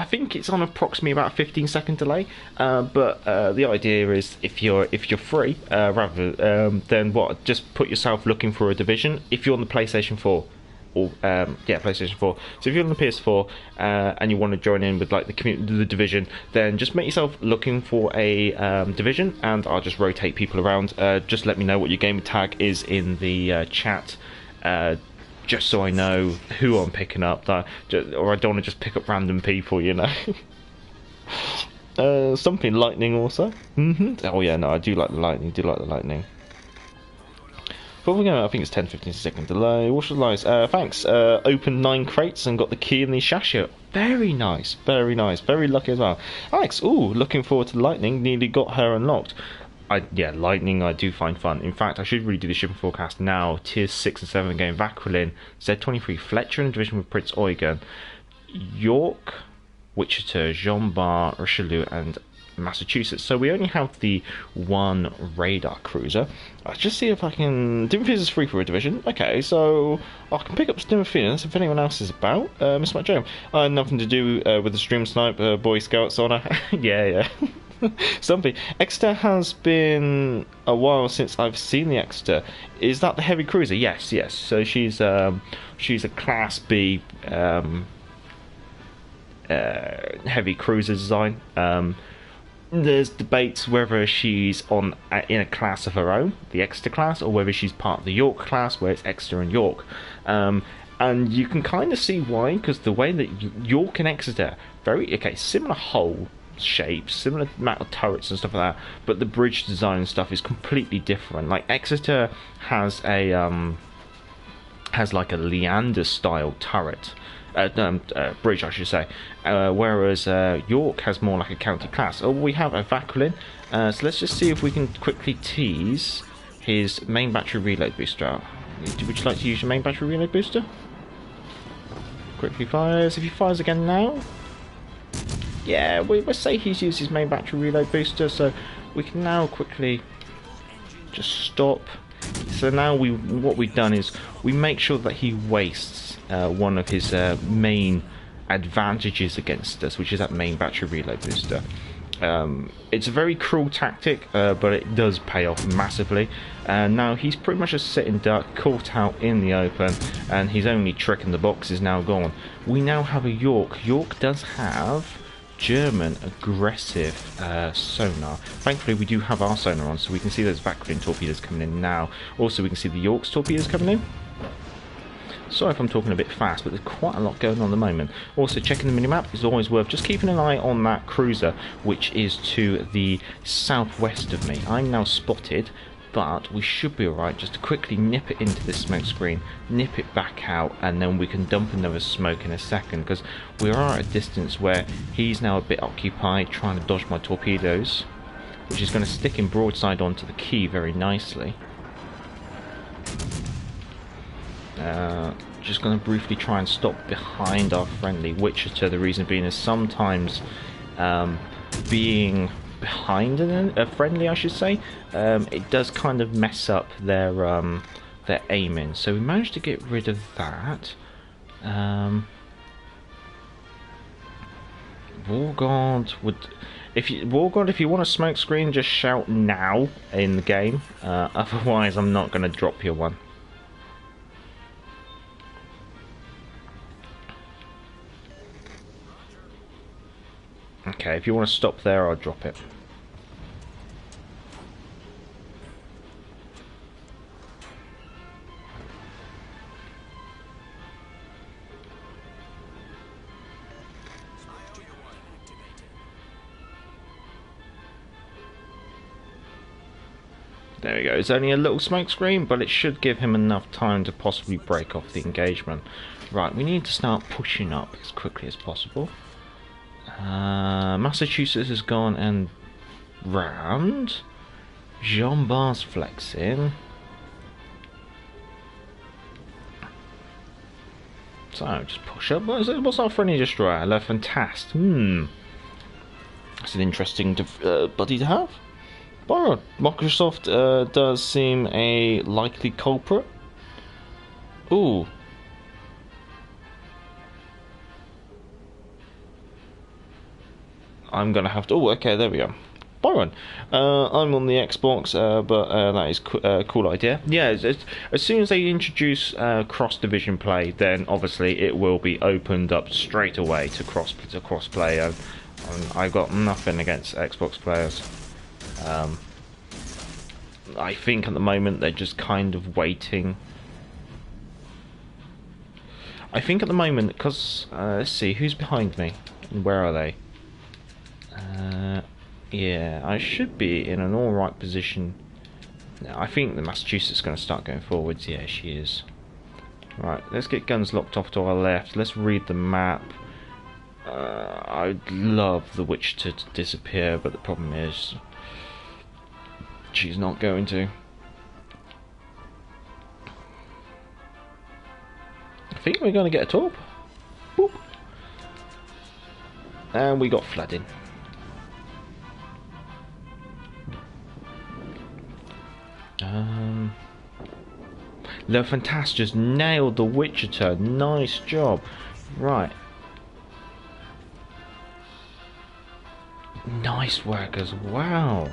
think it's on approximately about a 15-second delay. But the idea is if you're free, then what? Just put yourself looking for a division. If you're on the PlayStation 4. Or PlayStation 4. So if you're on the PS4 and you want to join in with like the division, then just make yourself looking for a division, and I'll just rotate people around. Just let me know what your gamer tag is in the chat, just so I know who I'm picking up. Or I don't want to just pick up random people, you know. Something Lightning also. Oh yeah, no, I do like the Lightning. But we're going, I think it's 10-15 second delay. Wash lies. Thanks. Opened 9 crates and got the key in the Shasha. Very nice, very nice. Very lucky as well. Alex, looking forward to Lightning. Nearly got her unlocked. Lightning I do find fun. In fact, I should really do the shipping forecast now. Tiers 6 and 7 again. Vaquelin, Z23, Fletcher in division with Prince Eugen, York, Wichita, Jean Bar, Richelieu, and Massachusetts. So we only have the 1 radar cruiser. I'll just see if I can... Dimothy is free for a division. Okay, so I can pick up Dimothy if anyone else is about. Miss Matt Joe. Nothing to do with the stream snipe, Boy Scouts honor. Yeah. Stumpy. Exeter has been a while since I've seen the Exeter. Is that the heavy cruiser? Yes. So she's a Class B heavy cruiser design. There's debates whether she's in a class of her own, the Exeter class, or whether she's part of the York class, where it's Exeter and York. And you can kind of see why, because the way that York and Exeter, similar hull shapes, similar amount of turrets and stuff like that, but the bridge design and stuff is completely different. Like Exeter has like a Leander style turret. Bridge, I should say, whereas York has more like a county class. We have a Vaquelin, so let's just see if we can quickly tease his main battery reload booster. Would you like to use your main battery reload booster? Quickly fires. If he fires again now, yeah, we'll say he's used his main battery reload booster, so we can now quickly just stop. So now what we've done is we make sure that he wastes one of his main advantages against us, which is that main battery reload booster. It's a very cruel tactic, but it does pay off massively. And now he's pretty much a sitting duck, caught out in the open, and his only trick in the box is now gone. We now have a York. York does have German aggressive sonar. Thankfully we do have our sonar on, so we can see those Vakrin torpedoes coming in now. Also we can see the York's torpedoes coming in. Sorry if I'm talking a bit fast, but there's quite a lot going on at the moment. Also, checking the minimap is always worth just keeping an eye on that cruiser, which is to the southwest of me. I'm now spotted, but we should be alright just to quickly nip it into this smoke screen, nip it back out, and then we can dump another smoke in a second, because we are at a distance where he's now a bit occupied trying to dodge my torpedoes, which is going to stick him broadside onto the key very nicely. Just going to briefly try and stop behind our friendly Wichita. The reason being is sometimes being behind a friendly, I should say, it does kind of mess up their aiming. So we managed to get rid of that. Warguard would, if you want a smoke screen, just shout now in the game. Otherwise, I'm not going to drop you one. Okay, if you want to stop there, I'll drop it. There we go. It's only a little smoke screen, but it should give him enough time to possibly break off the engagement. Right, we need to start pushing up as quickly as possible. Massachusetts has gone and rammed. Jean Bar's flexing. So just push up. What's our friendly destroyer? Le Fantastic. That's an interesting buddy to have. But Microsoft does seem a likely culprit. Ooh. I'm gonna have to. Oh, okay, there we go. Byron, I'm on the Xbox, but that is a cool idea. Yeah, as soon as they introduce cross-division play, then obviously it will be opened up straight away to cross play. I've got nothing against Xbox players. I think at the moment they're just kind of waiting. I think at the moment, because let's see who's behind me and where are they. Yeah, I should be in an alright position. Now, I think the Massachusetts is going to start going forwards. Yeah, she is. Right, let's get guns locked off to our left. Let's read the map. I'd love the Wichita to disappear, but the problem is she's not going to. I think we're going to get a torp. Boop. And we got flooding. Le Fantastic just nailed the Wichita. Nice job. Right. Nice work as well.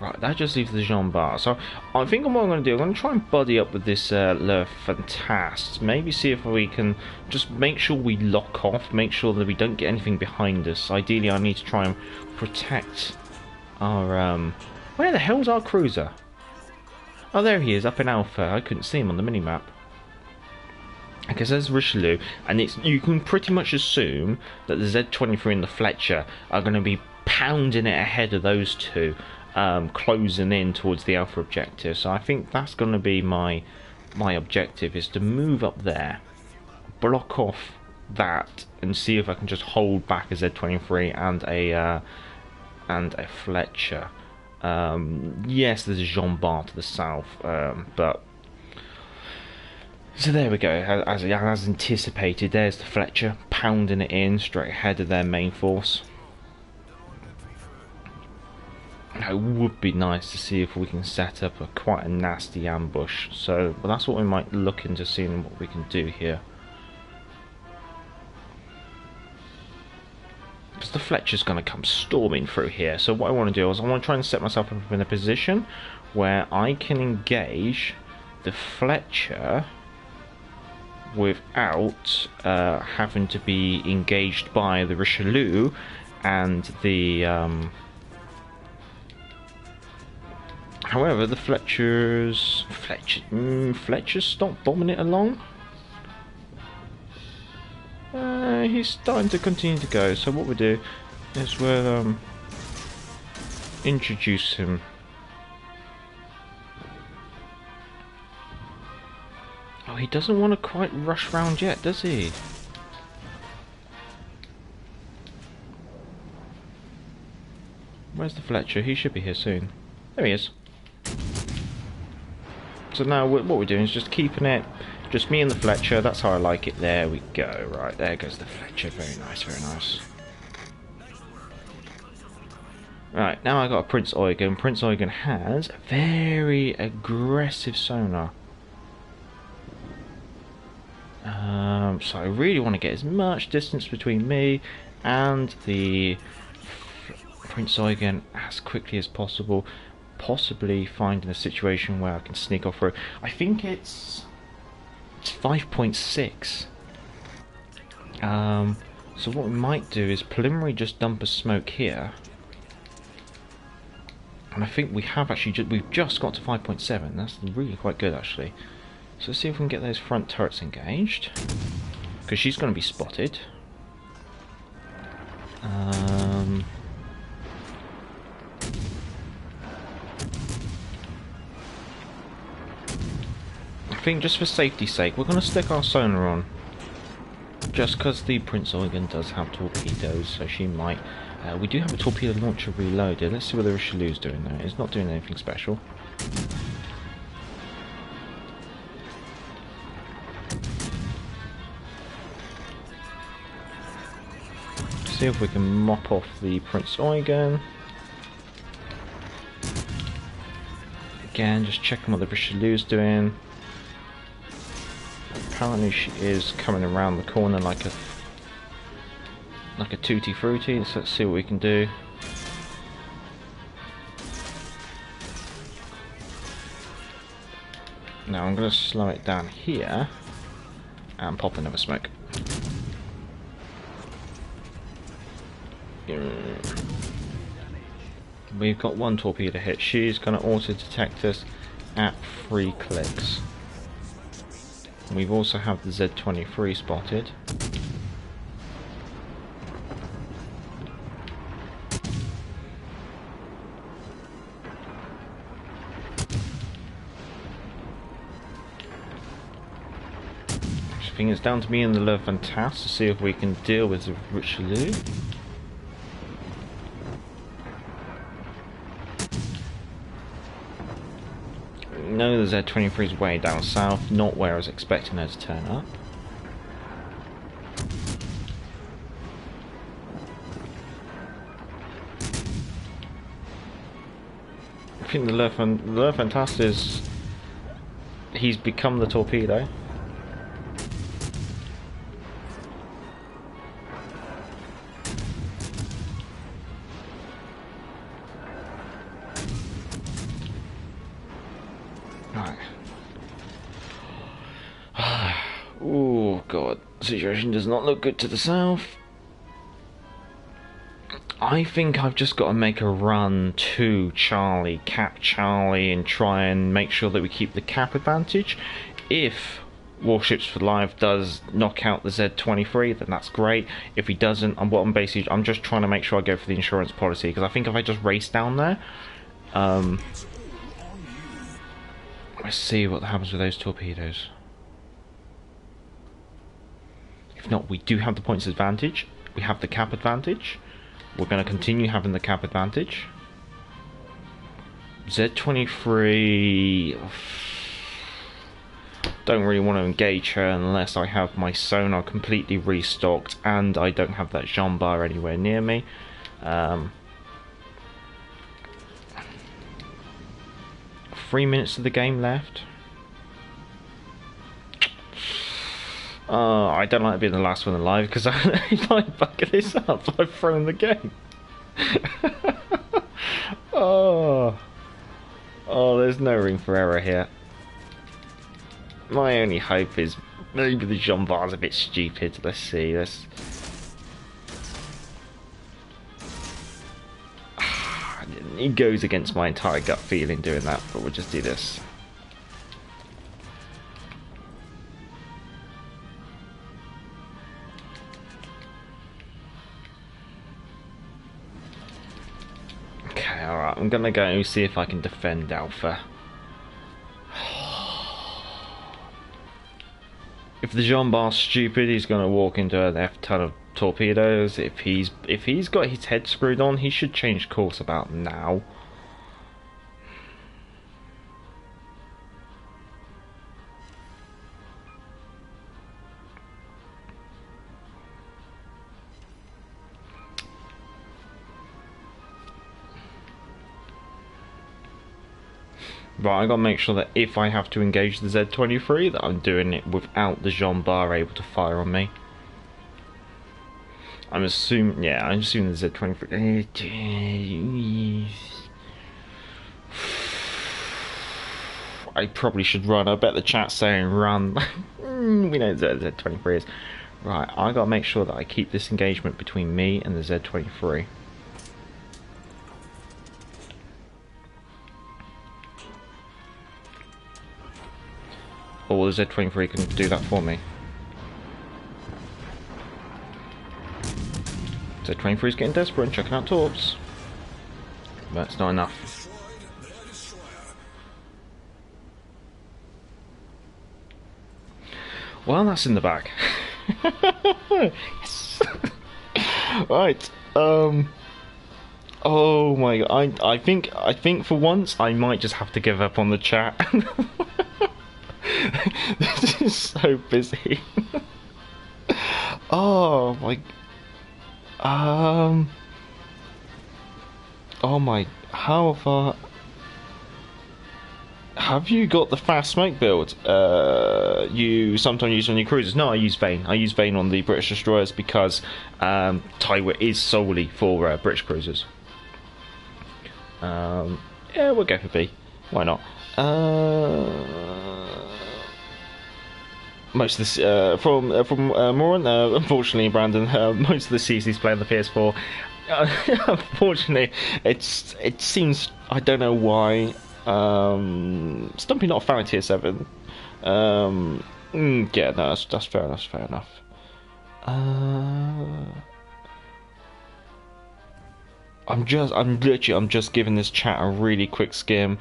Right, that just leaves the Jean Bar. So I think what I'm going to do, I'm going to try and buddy up with this Le Fantastic. Maybe see if we can just make sure we lock off, make sure that we don't get anything behind us. Ideally, I need to try and protect our... Where the hell's our cruiser? Oh, there he is, up in Alpha. I couldn't see him on the minimap. Okay, so there's Richelieu, and you can pretty much assume that the Z-23 and the Fletcher are going to be pounding it ahead of those two, closing in towards the Alpha objective. So I think that's going to be my objective, is to move up there, block off that, and see if I can just hold back a Z-23 and a Fletcher. Yes, there's a Jean Bar to the south, but so there we go. As anticipated, there's the Fletcher pounding it in straight ahead of their main force. It would be nice to see if we can set up quite a nasty ambush. So, well, that's what we might look into, seeing what we can do here. Because the Fletcher's going to come storming through here. So what I want to do is I want to try and set myself up in a position where I can engage the Fletcher without having to be engaged by the Richelieu and the however the Fletchers stopped bombing it along. He's starting to continue to go, so what we'll do is we'll introduce him. Oh, he doesn't want to quite rush round yet, does he? Where's the Fletcher? He should be here soon. There he is. So now what we're doing is just keeping it, just me and the Fletcher. That's how I like it. There we go. Right, there goes the Fletcher. Very nice, very nice. Right, now I got a Prince Eugen. Prince Eugen has a very aggressive sonar. So I really want to get as much distance between me and the Prince Eugen as quickly as possible, possibly finding a situation where I can sneak off road. I think it's 5.6. So what we might do is preliminary just dump a smoke here, and I think we have actually we've just got to 5.7. That's really quite good actually. So let's see if we can get those front turrets engaged, because she's going to be spotted. I think just for safety's sake, we're going to stick our sonar on. Just because the Prince Eugen does have torpedoes, so she might. We do have a torpedo launcher reloaded. Let's see what the Richelieu's doing there. It's not doing anything special. See if we can mop off the Prince Eugen. Again, just checking what the Richelieu's doing. Apparently she is coming around the corner like a tutti frutti, so let's see what we can do. Now I'm going to slow it down here and pop another smoke. We've got one torpedo hit. She's going to auto detect us at 3 clicks. We've also have the Z-23 spotted. I think it's down to me and the Le Fantasme to see if we can deal with the Richelieu. No, the Z-23 is way down south, not where I was expecting her to turn up. I think the Le Fantasme is... he's become the torpedo. Oh god, situation does not look good to the south. I think I've just got to make a run to Charlie, cap Charlie, and try and make sure that we keep the cap advantage. If Warships for Life does knock out the Z-23, then that's great. If he doesn't, I'm just trying to make sure I go for the insurance policy, because I think if I just race down there, let's see what happens with those torpedoes. If not, we do have the points advantage. We have the cap advantage. We're going to continue having the cap advantage. Z-23... don't really want to engage her unless I have my sonar completely restocked and I don't have that Jean bar anywhere near me. 3 minutes of the game left. I don't like being the last one alive, because if I buck this up, I've thrown the game. Oh, there's no room for error here. My only hope is Maybe the Jean Bar's a bit stupid. Let's see. He goes against my entire gut feeling doing that, but we'll just do this. Okay, alright, I'm gonna go see if I can defend Alpha. If the Jean Bar's stupid, he's gonna walk into an F ton of torpedoes. If he's got his head screwed on, he should change course about now. But I gotta make sure that if I have to engage the Z-23, that I'm doing it without the Jean Bar able to fire on me. I'm assuming the Z-23. I probably should run. I bet the chat's saying run. We know what the Z-23 is. Right, I gotta make sure that I keep this engagement between me and the Z-23. Or the Z-23 can do that for me. Z-23's getting desperate and checking out torps. But it's not enough. Well, that's in the bag. Yes. Right. Oh my god. I think for once I might just have to give up on the chat. This is so busy. Oh my. Oh my. How far? Have you got the fast smoke build? You sometimes use on your cruisers. No, I use Vane. I use Vane on the British destroyers because Taiwan is solely for British cruisers. Yeah, we'll go for B. Why not? Most of this from Moran, unfortunately, Brandon. Most of the CCs play on the PS4. Unfortunately, it seems, I don't know why. Stumpy not a fan of tier 7. Yeah, no, that's fair enough. Fair enough. I'm just giving this chat a really quick skim.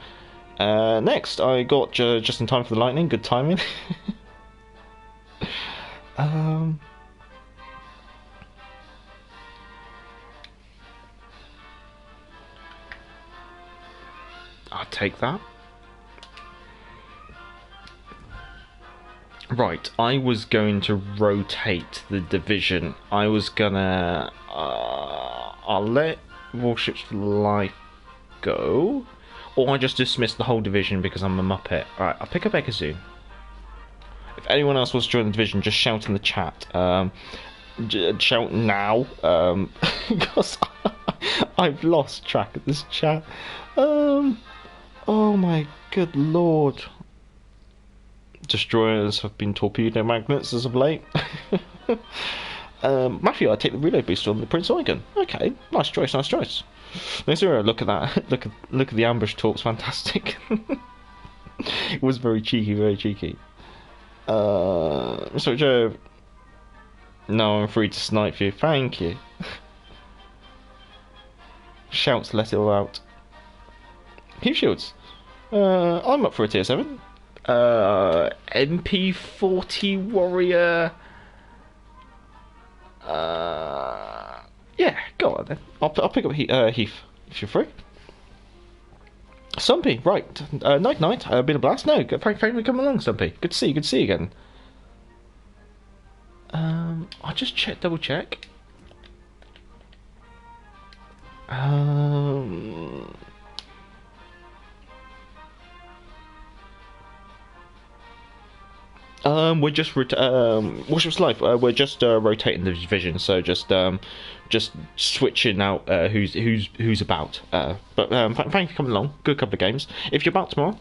Next, I got just in time for the lightning. Good timing. I'll take that. Right, I was going to rotate the division. I was gonna... I'll let Warships for Life go. Or I just dismiss the whole division because I'm a muppet. Alright, I'll pick up Ekazoo. If anyone else wants to join the division, just shout in the chat. Shout now. Because I've lost track of this chat. Oh my good lord. Destroyers have been torpedo magnets as of late. Matthew, I take the reload booster on the Prince Eugen. Okay, nice choice. Nice zero. Look at that. Look at the ambush torps. Fantastic. It was very cheeky. Mr. Joe. No, I'm free to snipe you. Thank you. Shouts, let it all out. Heat shields. I'm up for a tier 7. MP40 warrior. Yeah, go on then. I'll pick up Heath if you're free. Stumpy, right. Night. Been a blast. No, thank you for coming along, Stumpy. Good to see you again. I'll just double check. We're just Warships Life. We're just rotating the division, so just switching out who's about. But thank you for coming along. Good couple of games. If you're about tomorrow,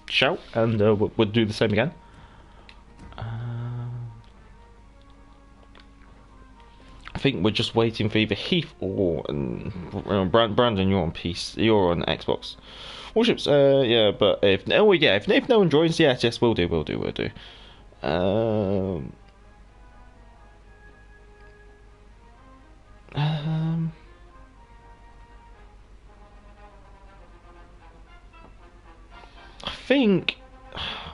shout and we'll do the same again. think we're just waiting for either Heath or Brandon. You're on PC. You're on Xbox. Warships. Yeah, but if no one joins, yes, we'll do. I think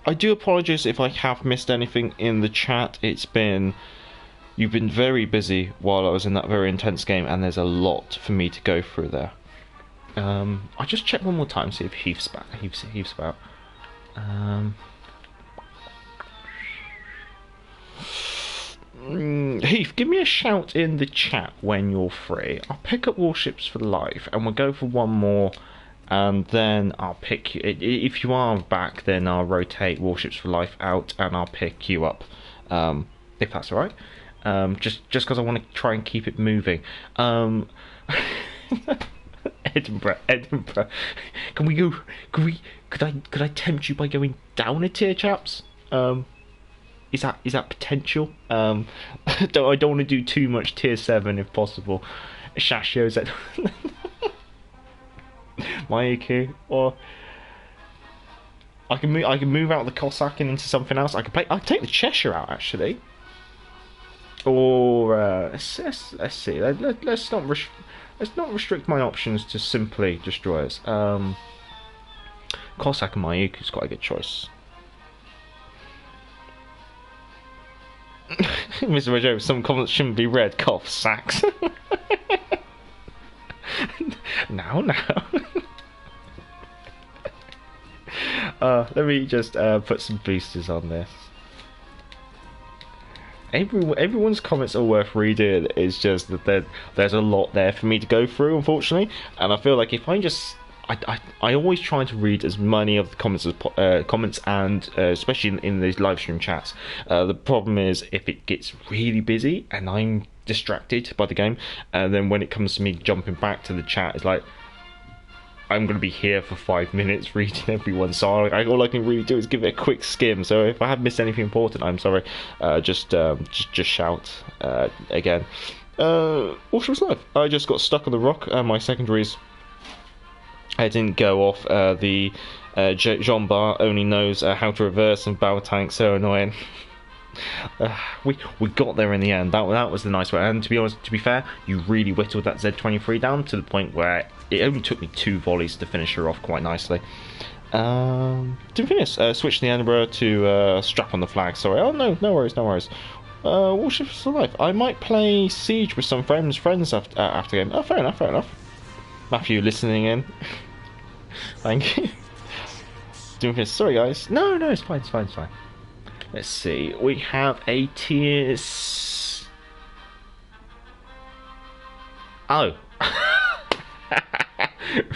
I do apologise if I have missed anything in the chat. You've been very busy while I was in that very intense game, and there's a lot for me to go through there. I'll just check one more time, see if Heath's back. Heath's about. Heath, give me a shout in the chat when you're free. I'll pick up Warships for Life, and we'll go for one more, and then I'll pick you. If you are back, then I'll rotate Warships for Life out, and I'll pick you up, if that's alright. Just because I want to try and keep it moving. Edinburgh. Could I tempt you by going down a tier, chaps? Is that potential? I don't want to do too much tier 7 if possible. Shashio's at Maiku, or I can move out the Cossack and into something else. I can take the Cheshire out actually. Or let's see. Let's not restrict my options to simply destroyers. Cossack and Maiku is quite a good choice. Mr. Rojo, some comments shouldn't be read. Cough, sacks. now. Let me just put some boosters on this. Everyone's comments are worth reading. It's just that there's a lot there for me to go through, unfortunately, and I feel like if I always try to read as many of the comments as comments, and especially in these live stream chats. The problem is if it gets really busy and I'm distracted by the game, and then when it comes to me jumping back to the chat, it's like I'm going to be here for 5 minutes reading everyone, so all I can really do is give it a quick skim. So if I have missed anything important, I'm sorry. Just shout again. Warships Life. I just got stuck on the rock. My secondaries. I didn't go off. The Jean Bar only knows how to reverse and battle tank. So annoying. We got there in the end. That was the nice way. And to be fair, you really whittled that Z23 down to the point where it only took me 2 volleys to finish her off quite nicely. Didn't finish. Switch the Edinburgh to strap on the flag. Sorry. Oh no worries. Warships for Life. I might play Siege with some friends after game. Oh, fair enough. Matthew listening in. Thank you. Doing this. Sorry guys. No, it's fine. Let's see. We have a tier. Oh.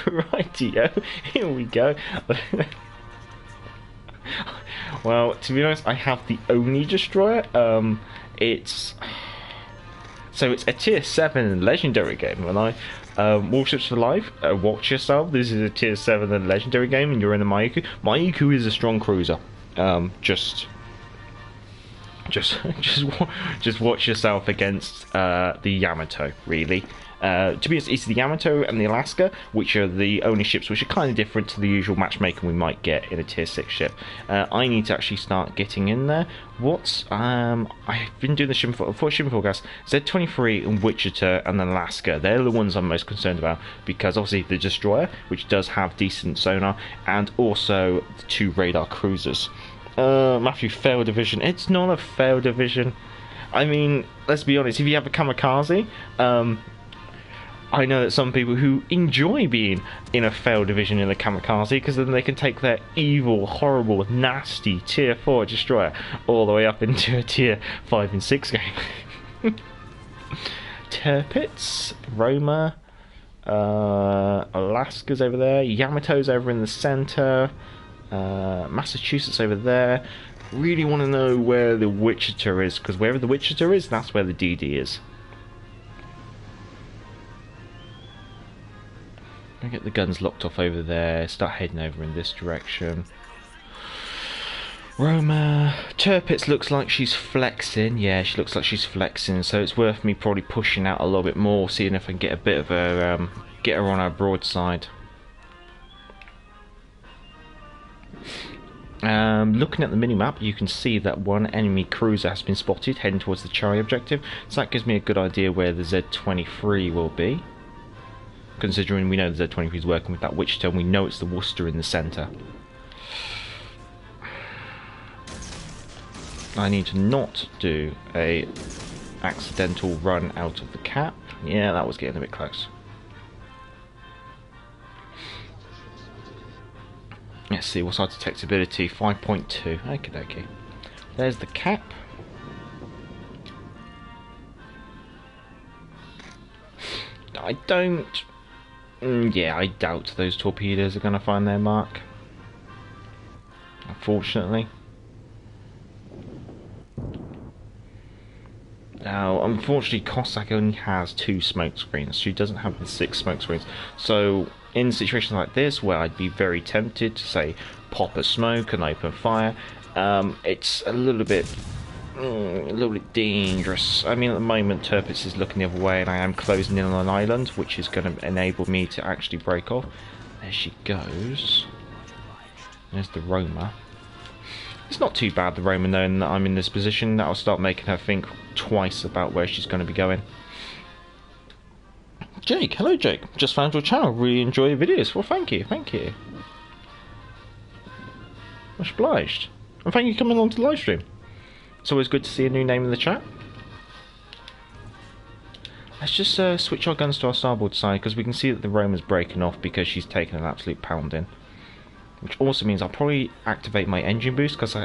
Rightio. Here we go. Well, to be honest, I have the only destroyer. It's a tier 7 legendary game, and Warships for Life, watch yourself. This is a tier 7 legendary game, and you're in the Maiku. Maiku is a strong cruiser. Just watch yourself against the Yamato, really. To be honest, it's the Yamato and the Alaska, which are the only ships which are kind of different to the usual matchmaking we might get in a tier 6 ship. I need to actually start getting in there. I've been doing the shipping forecast. Z23 and Wichita and Alaska, they're the ones I'm most concerned about, because obviously the destroyer, which does have decent sonar, and also the 2 radar cruisers. Matthew, failed division. It's not a failed division. I mean, let's be honest, if you have a kamikaze, I know that some people who enjoy being in a failed division in a kamikaze, because then they can take their evil, horrible, nasty tier 4 destroyer all the way up into a tier 5 and 6 game. Tirpitz, Roma, Alaska's over there, Yamato's over in the centre, Massachusetts over there. Really want to know where the Wichita is, because wherever the Wichita is, that's where the DD is. Get the guns locked off over there, start heading over in this direction. Roma. Tirpitz looks like she's flexing. Yeah, she looks like she's flexing, so it's worth me probably pushing out a little bit more, seeing if I can get a bit of a get her on our broadside. Looking at the minimap, you can see that one enemy cruiser has been spotted heading towards the Chari objective, so that gives me a good idea where the Z-23 will be. Considering we know the Z-23 is working with that Wichita, and we know it's the Worcester in the centre. I need to not do a accidental run out of the cap. Yeah, that was getting a bit close. Let's see, what's our detectability? 5.2. Okie dokie. There's the cap. I don't... yeah, I doubt those torpedoes are going to find their mark. Unfortunately. Now, unfortunately, Cossack only has 2 smoke screens. She doesn't have the 6 smoke screens. So, in situations like this, where I'd be very tempted to, say, pop a smoke and open fire, it's a little bit dangerous. I mean, at the moment, Tirpitz is looking the other way, and I am closing in on an island, which is going to enable me to actually break off. There she goes. There's the Roma. It's not too bad, the Roma, knowing that I'm in this position. That'll start making her think twice about where she's going to be going. Jake, hello Jake. Just found your channel. Really enjoy your videos. Well, thank you, thank you. Much obliged. And thank you for coming along to the live stream. It's always good to see a new name in the chat. Let's just switch our guns to our starboard side, because we can see that the Roma's breaking off because she's taken an absolute pounding. Which also means I'll probably activate my engine boost, because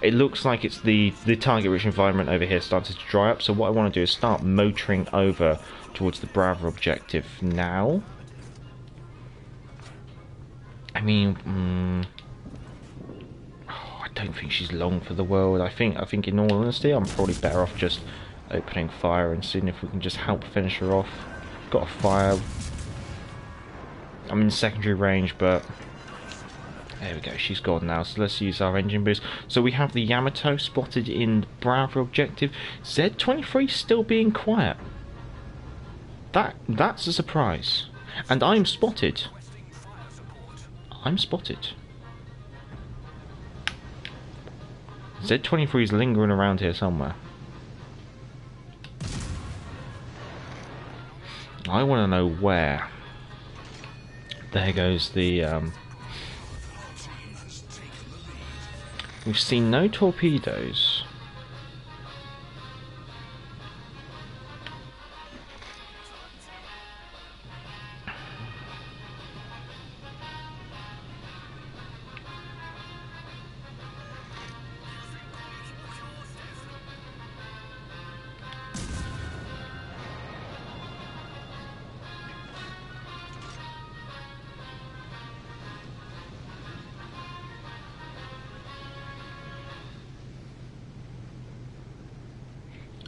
it looks like it's the target rich environment over here started to dry up. So what I want to do is start motoring over towards the Bravo objective now. I mean, I don't think she's long for the world. I think in all honesty, I'm probably better off just opening fire and seeing if we can just help finish her off. Got a fire. I'm in secondary range, but there we go, she's gone now, so let's use our engine boost. So we have the Yamato spotted in Bravo objective. Z-23 still being quiet. That's a surprise. And I'm spotted. I'm spotted. Z-23 is lingering around here somewhere. I want to know where. There goes the... We've seen no torpedoes.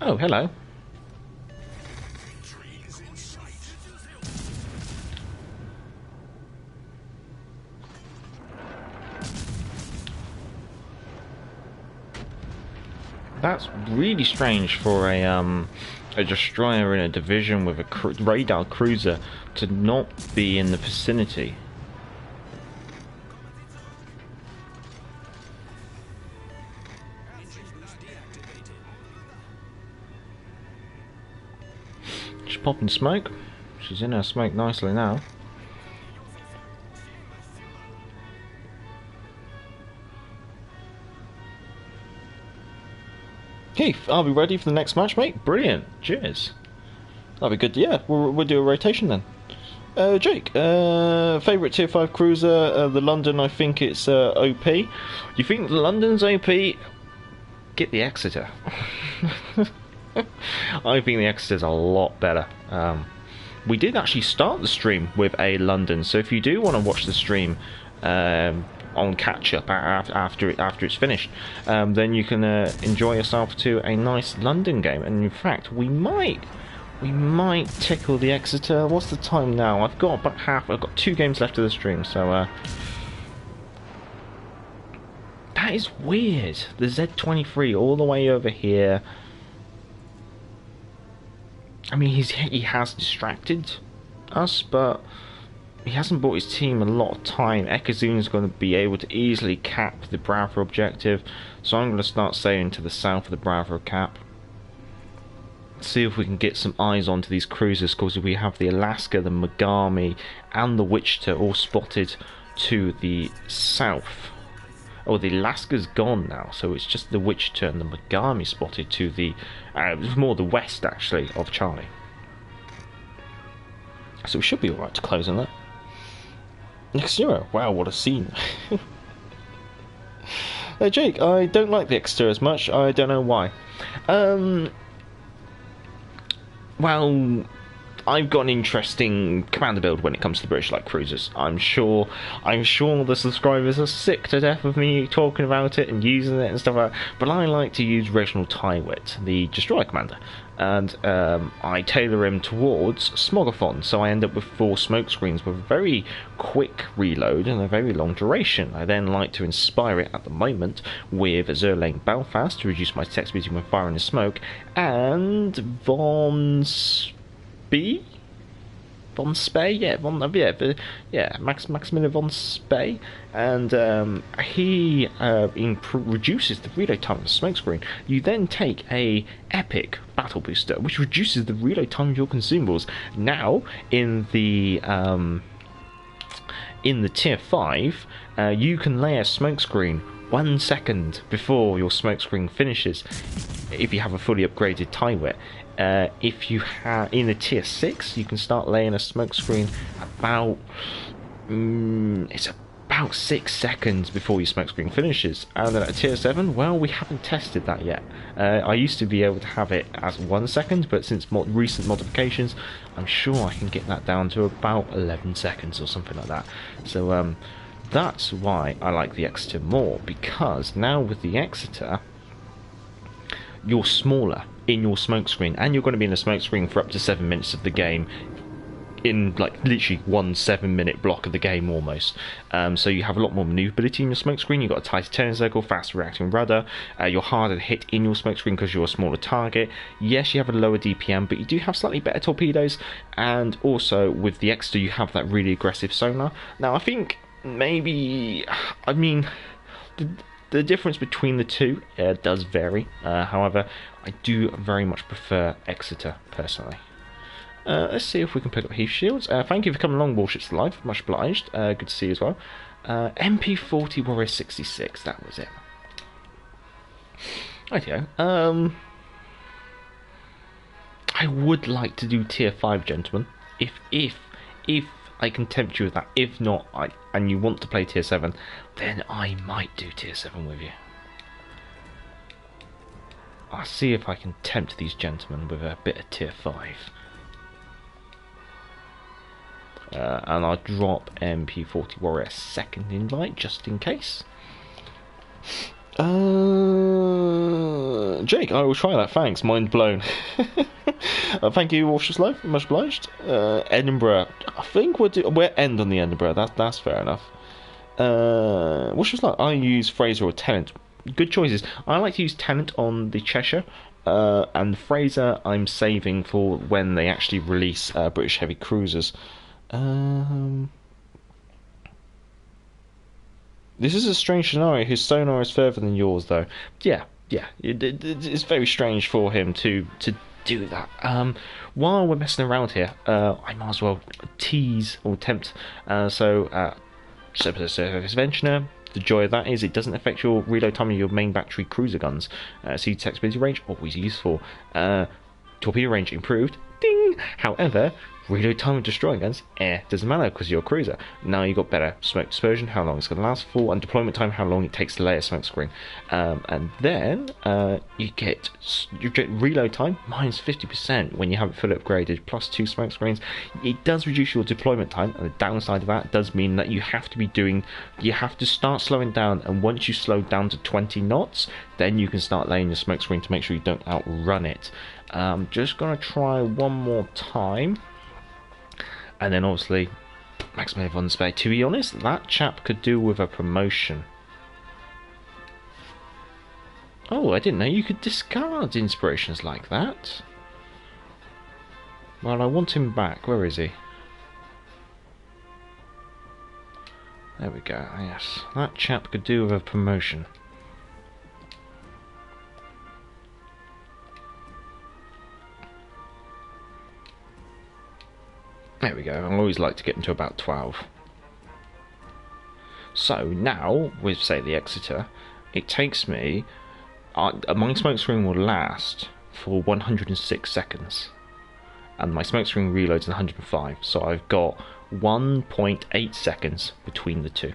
Oh, hello. That's really strange for a destroyer in a division with a radar cruiser to not be in the vicinity. She's popping smoke. She's in her smoke nicely now. Keith, I'll be ready for the next match, mate. Brilliant. Cheers. That'll be good. Yeah, we'll do a rotation then. Jake, favourite tier 5 cruiser, the London, I think it's OP. You think the London's OP? Get the Exeter. I think the Exeter's a lot better. We did actually start the stream with a London, so if you do want to watch the stream on catch up after it's finished, then you can enjoy yourself to a nice London game. And in fact, we might tickle the Exeter. What's the time now? I've got about half. I've got 2 games left of the stream, so That is weird. The Z23 all the way over here. I mean, he has distracted us, but he hasn't bought his team a lot of time. Ekazuna's going to be able to easily cap the Bravo objective, so I'm going to start sailing to the south of the Bravo cap. See if we can get some eyes onto these cruisers, because we have the Alaska, the Megami, and the Wichita all spotted to the south. Oh, the Alaska's gone now, so it's just the Wichita and the Megami spotted to the more the west, actually, of Charlie. So we should be alright to close on that. Next zero. Wow, what a scene. Jake, I don't like the Exeter as much. I don't know why. Well, I've got an interesting commander build when it comes to the British light cruisers. I'm sure the subscribers are sick to death of me talking about it and using it and stuff like that, but I like to use Reginald Tywit, the destroyer commander, and I tailor him towards Smogothon, so I end up with 4 smoke screens with a very quick reload and a very long duration. I then like to inspire it at the moment with Zerlane Belfast to reduce my text speed when firing the smoke, and Von Spee? Von Spey? Maximilian Von Spey, and he reduces the reload time of the smoke screen. You then take a epic battle booster, which reduces the reload time of your consumables. Now, in the tier 5, you can lay a smoke screen 1 second before your smoke screen finishes, if you have a fully upgraded Tywit. If you have in the tier 6, you can start laying a smoke screen about it's about 6 seconds before your smoke screen finishes. And then at tier 7, well, we haven't tested that yet. I used to be able to have it as 1 second, but since recent modifications, I'm sure I can get that down to about 11 seconds or something like that. So that's why I like the Exeter more, because now with the Exeter, you're smaller in your smoke screen, and you're going to be in a smoke screen for up to 7 minutes of the game, in like literally 1 7-minute block of the game almost. So you have a lot more maneuverability in your smoke screen. You've got a tighter turn circle, fast reacting rudder, you're harder to hit in your smoke screen because you're a smaller target. Yes, you have a lower DPM, but you do have slightly better torpedoes, and also with the Exeter you have that really aggressive sonar. Now I think maybe, I mean, the difference between the two does vary. However, I do very much prefer Exeter personally. Let's see if we can pick up Heath Shields. Thank you for coming along, Warships Live. Much obliged. Good to see you as well. MP40 Warrior 66. That was it. Okay. I would like to do tier 5, gentlemen. If I can tempt you with that. If not, and you want to play tier 7, then I might do tier 7 with you. I'll see if I can tempt these gentlemen with a bit of tier 5. And I'll drop MP40 Warrior a second invite just in case. Jake, I will try that. Thanks. Mind blown. Thank you, Warships Live. Much obliged. Edinburgh. I think we're end on the Edinburgh. That's fair enough. Warships Live. I use Fraser or Tennant. Good choices. I like to use Tennant on the Cheshire. And Fraser I'm saving for when they actually release British heavy cruisers. This is a strange scenario. His sonar is further than yours, though. Yeah. It's very strange for him to do that. While we're messing around here, I might as well tease or tempt. Surface Venture. The joy of that is it doesn't affect your reload time of your main battery cruiser guns. See text ability range, always useful. Torpedo range improved. Ding! However, reload time of destroying guns, doesn't matter because you're a cruiser. Now you've got better smoke dispersion, how long it's going to last for, and deployment time, how long it takes to lay a smoke screen. And then you get reload time minus 50% when you have it fully upgraded, plus 2 smoke screens. It does reduce your deployment time, and the downside of that does mean that you have to start slowing down, and once you slow down to 20 knots, then you can start laying your smoke screen to make sure you don't outrun it. Just going to try one more time. And then obviously, Maximilian von Spey. To be honest, that chap could do with a promotion. Oh, I didn't know you could discard inspirations like that. Well, I want him back. Where is he? There we go. Yes, that chap could do with a promotion. There we go. I always like to get into about 12. So now, with say the Exeter, it takes me. My smoke screen will last for 106 seconds, and my smoke screen reloads in 105. So I've got 1.8 seconds between the two.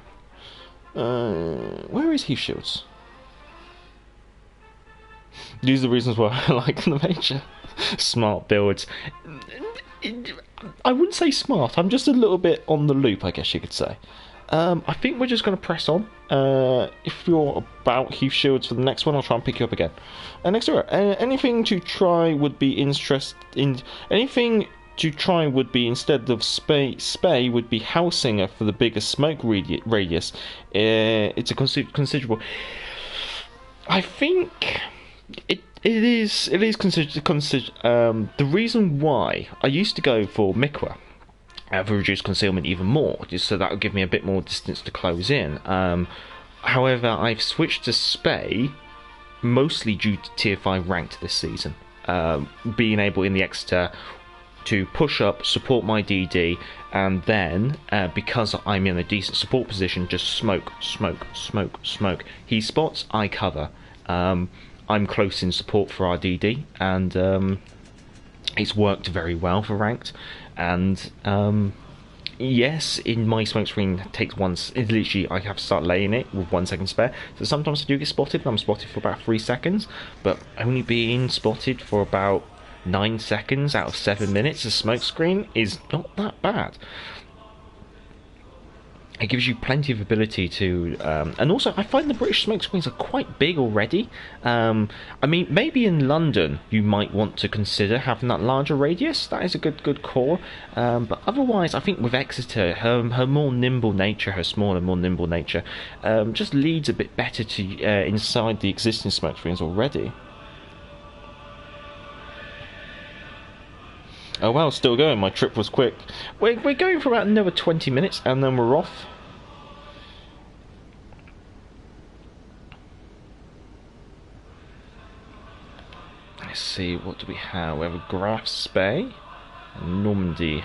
Where is Heath Shields? These are the reasons why I like the Major. Smart builds. I wouldn't say smart, I'm just a little bit on the loop, I guess you could say. I think we're just going to press on. If you're about Heath Shields for the next one, I'll try and pick you up again. Next door, anything to try would be anything to try would be instead of Spay would be Hellsinger for the biggest smoke radius. It's a considerable. I think it is considered. The reason why I used to go for Mikwa for reduced concealment even more, just so that would give me a bit more distance to close in. However, I've switched to Spay mostly due to tier 5 ranked this season. Being able in the Exeter to push up, support my DD, and then because I'm in a decent support position, just smoke. He spots, I cover. I'm close in support for our DD, and it's worked very well for ranked. And yes, in my smoke screen takes once. It literally, I have to start laying it with 1 second spare. So sometimes I do get spotted, and I'm spotted for about 3 seconds. But only being spotted for about 9 seconds out of 7 minutes, a smoke screen is not that bad. It gives you plenty of ability to, and also I find the British smoke screens are quite big already. I mean, maybe in London you might want to consider having that larger radius. That is a good call. But otherwise, I think with Exeter, her more nimble nature, her smaller, more nimble nature, just leads a bit better to inside the existing smoke screens already. Oh well, still going. My trip was quick. We're going for about another 20 minutes and then we're off. Let's see, what do we have? We have a Graf Spay and Normandy.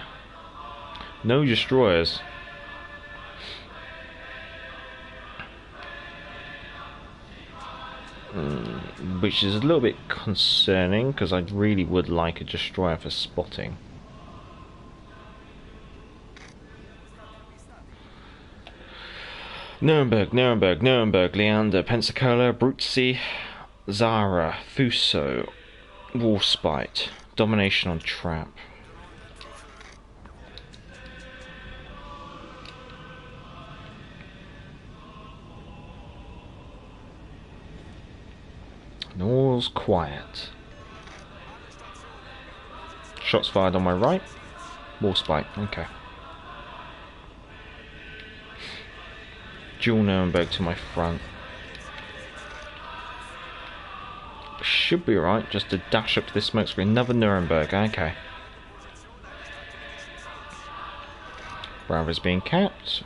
No destroyers. Which is a little bit concerning, because I really would like a destroyer for spotting. Nuremberg, Leander, Pensacola, Abruzzi, Zara, Fuso, Warspite, Domination on Trap. And all's quiet. Shots fired on my right. Warspite, okay. Dual Nuremberg to my front. Should be right, just to dash up to this smoke screen. Another Nuremberg, okay. Bravo's being capped.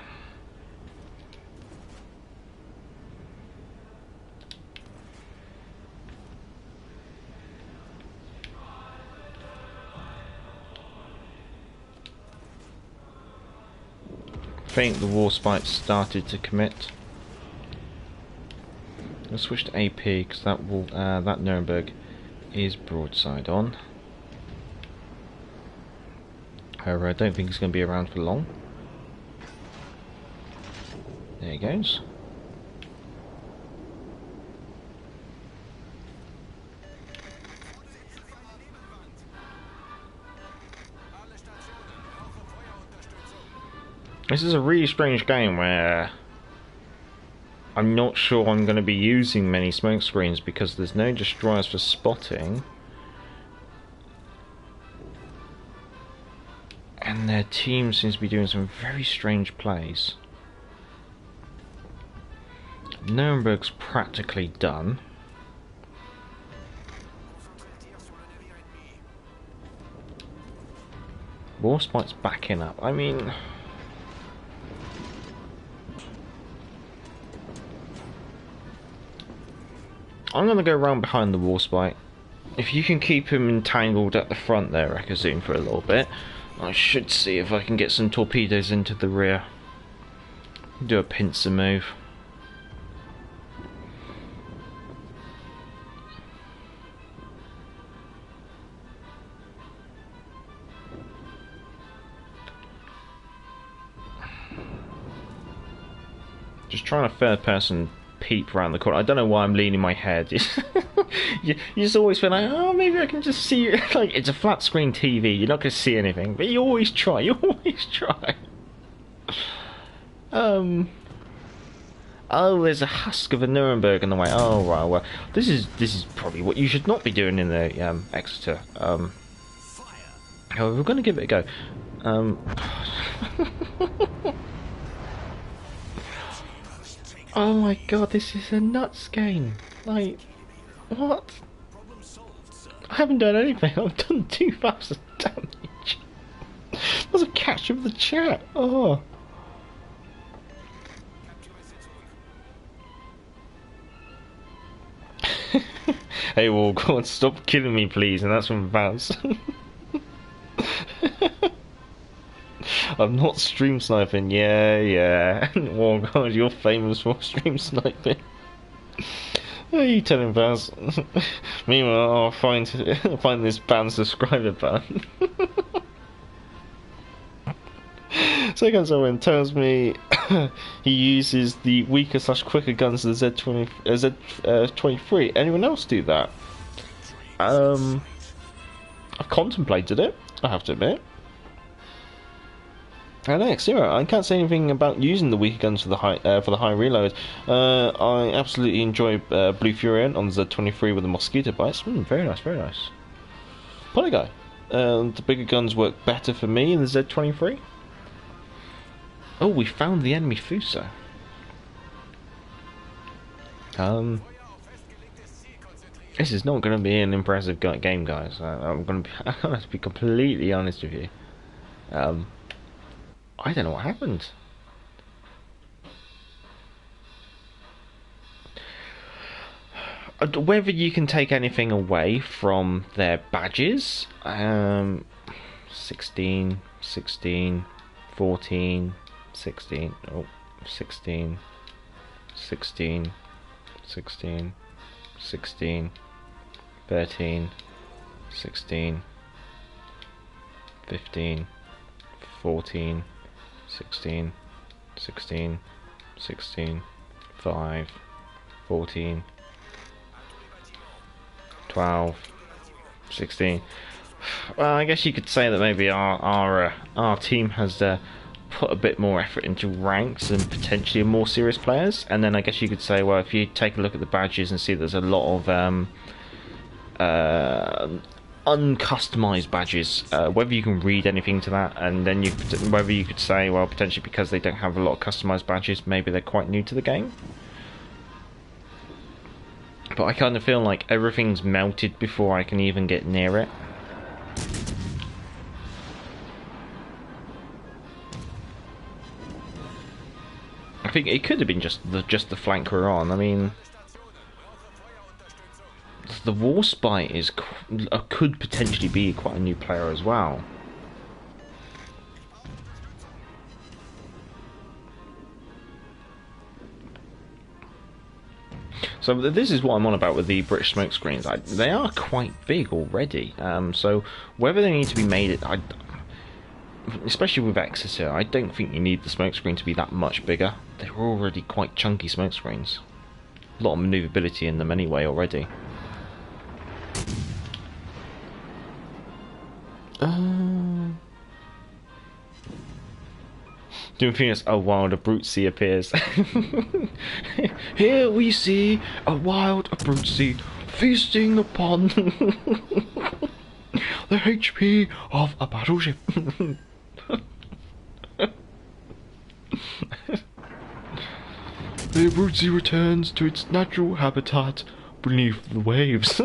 I think the Warspite started to commit. Let's switch to AP because that Nuremberg is broadside on. However, I don't think it's going to be around for long. There he goes. This is a really strange game where I'm not sure I'm going to be using many smoke screens because there's no destroyers for spotting. And their team seems to be doing some very strange plays. Nuremberg's practically done. Warspite's backing up. I mean, I'm gonna go around behind the Warspite. If you can keep him entangled at the front there, Rekazune, for a little bit, I should see if I can get some torpedoes into the rear. Do a pincer move. Just trying to third person peep around the corner. I don't know why I'm leaning my head. you just always feel like, oh, maybe I can just see it. Like, it's a flat screen TV, you're not going to see anything, but you always try, Oh, there's a husk of a Nuremberg in the way. Oh, right, well, this is probably what you should not be doing in the Exeter. However, we're going to give it a go. Oh my god, this is a nuts game. Like, what? I haven't done anything. I've done 2,000 damage. There's a catch of the chat. Oh. Hey, well, go on, stop killing me, please. And that's from Vance. I'm not stream sniping. Yeah. Well, God, you're famous for stream sniping. What are you telling Vance? Meanwhile, I'll find this ban subscriber button. Second someone tells me he uses the weaker / quicker guns of the Z23. Anyone else do that? I've contemplated it, I have to admit. Next, I can't say anything about using the weaker guns for the high reload. I absolutely enjoy Blue Fury on the Z23 with the mosquito bites. Very nice. Polyguy. The bigger guns work better for me in the Z23. Oh, we found the enemy Fuso. This is not going to be an impressive game, guys. I'm going to be completely honest with you. I don't know what happened. Whether you can take anything away from their badges, 16, 14, 16, 16, 16, 16, 16, 13, 16, 15, 14, 16, 16, 16, 5, 14, 12, 16. Well, I guess you could say that maybe our team has put a bit more effort into ranks and potentially more serious players. And then I guess you could say, well, if you take a look at the badges and see there's a lot of uncustomized badges, whether you can read anything to that, and then whether you could say, well, potentially because they don't have a lot of customized badges, maybe they're quite new to the game. But I kind of feel like everything's melted before I can even get near it. I think it could have been just the flank we're on. I mean, the Warspite could potentially be quite a new player as well. So this is what I'm on about with the British smoke screens. They are quite big already. So whether they need to be made, especially with Exeter, I don't think you need the smoke screen to be that much bigger. They're already quite chunky smoke screens. A lot of manoeuvrability in them anyway already. Doing things. Oh wow, the brute sea appears. Here we see a wild brute sea feasting upon the HP of a battleship. The brute sea returns to its natural habitat beneath the waves.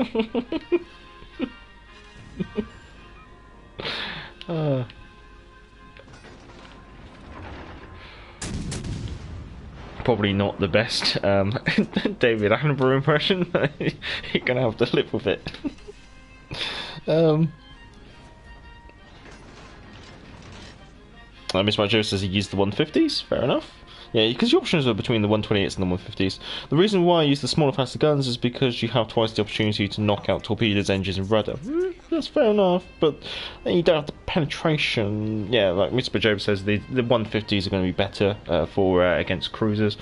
probably not the best David Attenborough impression. You're gonna have to live with it. Miss Joe says he used the 150s. Fair enough. Yeah, because the options are between the 128s and the 150s. The reason why I use the smaller, faster guns is because you have twice the opportunity to knock out torpedoes, engines, and rudder. That's fair enough, but then you don't have the penetration. Yeah, like Mr. Job says, the 150s are going to be better for against cruisers.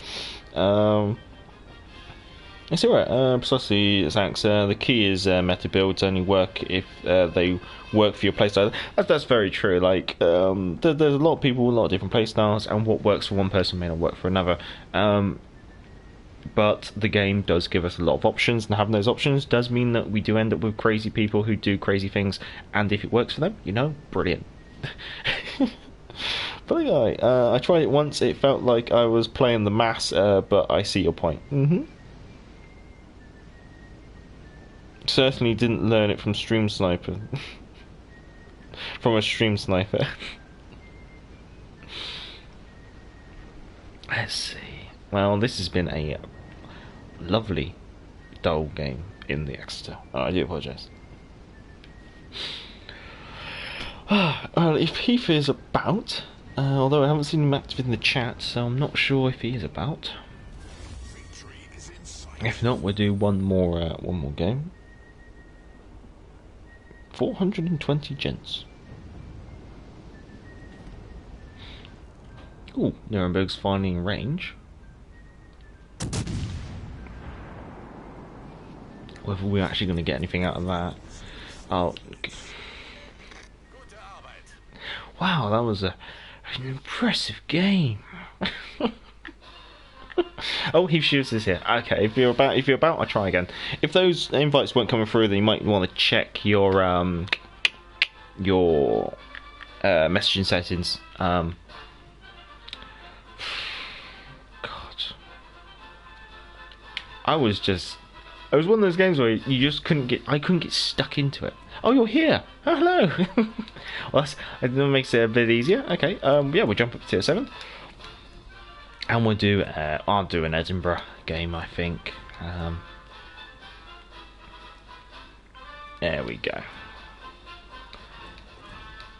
It's alright. Precisely, Zax. The key is meta builds only work if they work for your playstyle. That's very true. Like, there's a lot of people, a lot of different playstyles, and what works for one person may not work for another. But the game does give us a lot of options, and having those options does mean that we do end up with crazy people who do crazy things, and if it works for them, you know, brilliant. But yeah, I tried it once. It felt like I was playing the mass, but I see your point. Certainly didn't learn it from Stream Sniper. From a Stream Sniper. Let's see. Well, this has been a lovely, dull game in the Exeter. Oh, I do apologise. Well, if Heath is about, although I haven't seen him active in the chat, so I'm not sure if he is about. If not, we'll do one more game. 420 gents. Ooh, Nuremberg's finally in range. Whether we're actually going to get anything out of that. Oh. Wow, that was an impressive game. Oh, he shoots us here. Okay, if you're about, I'll try again. If those invites weren't coming through, then you might want to check your messaging settings. God, I was one of those games where you just I couldn't get stuck into it. Oh, you're here. Oh, hello. Well, that makes it a bit easier. Okay. Yeah, we'll jump up to tier 7. And we'll do, I'll do an Edinburgh game, I think. There we go.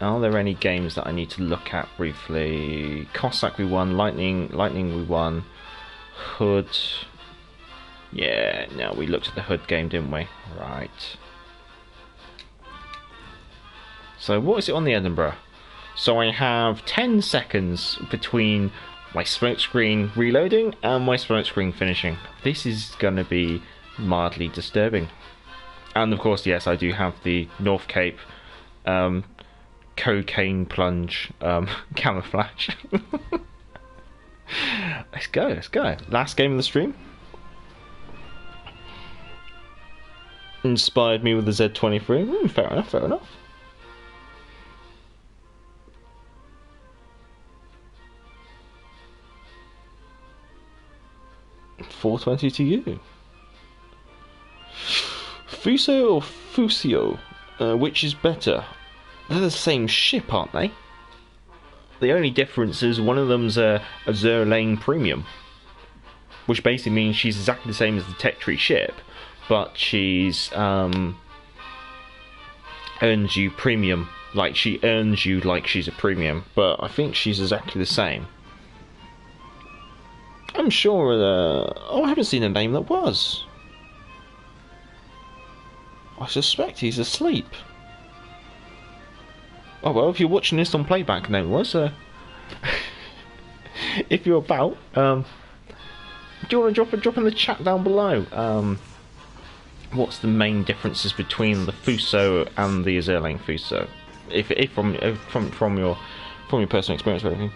Are there any games that I need to look at briefly? Cossack we won, Lightning we won, Hood. Yeah, no, we looked at the Hood game, didn't we? Right. So what is it on the Edinburgh? So I have 10 seconds between my smoke screen reloading and my smoke screen finishing. This is going to be mildly disturbing. And of course, yes, I do have the North Cape cocaine plunge camouflage. Let's go. Last game of the stream. Inspired me with the Z23. Fair enough. 420 to you. Fuso or Fusio? Which is better? They're the same ship, aren't they? The only difference is one of them's a Zerlane Premium, which basically means she's exactly the same as the Tech Tree ship, but she's earns you premium. Like, she earns you like she's a premium, but I think she's exactly the same. I'm sure, oh, I haven't seen a name that was. I suspect he's asleep. Oh well, if you're watching this on playback, name was. If you're about, do you want to drop in the chat down below? What's the main differences between the Fuso and the Zerlane Fuso? If from your personal experience or anything.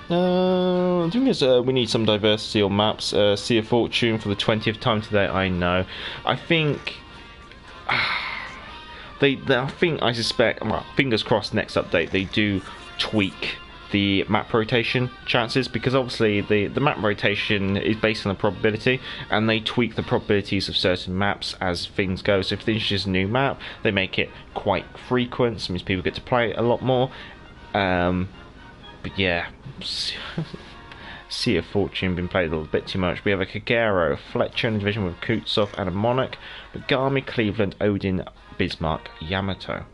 The thing is, we need some diversity on maps. Sea of Fortune for the 20th time today. I know. I think I suspect. Well, fingers crossed. Next update, they do tweak the map rotation chances, because obviously the map rotation is based on the probability, and they tweak the probabilities of certain maps as things go. So if they introduce a new map, they make it quite frequent. So it means people get to play it a lot more. But yeah, Sea of Fortune been played a little bit too much. We have a Kagero, a Fletcher in the division with Kutsov and a Monarch, Megami, Cleveland, Odin, Bismarck, Yamato.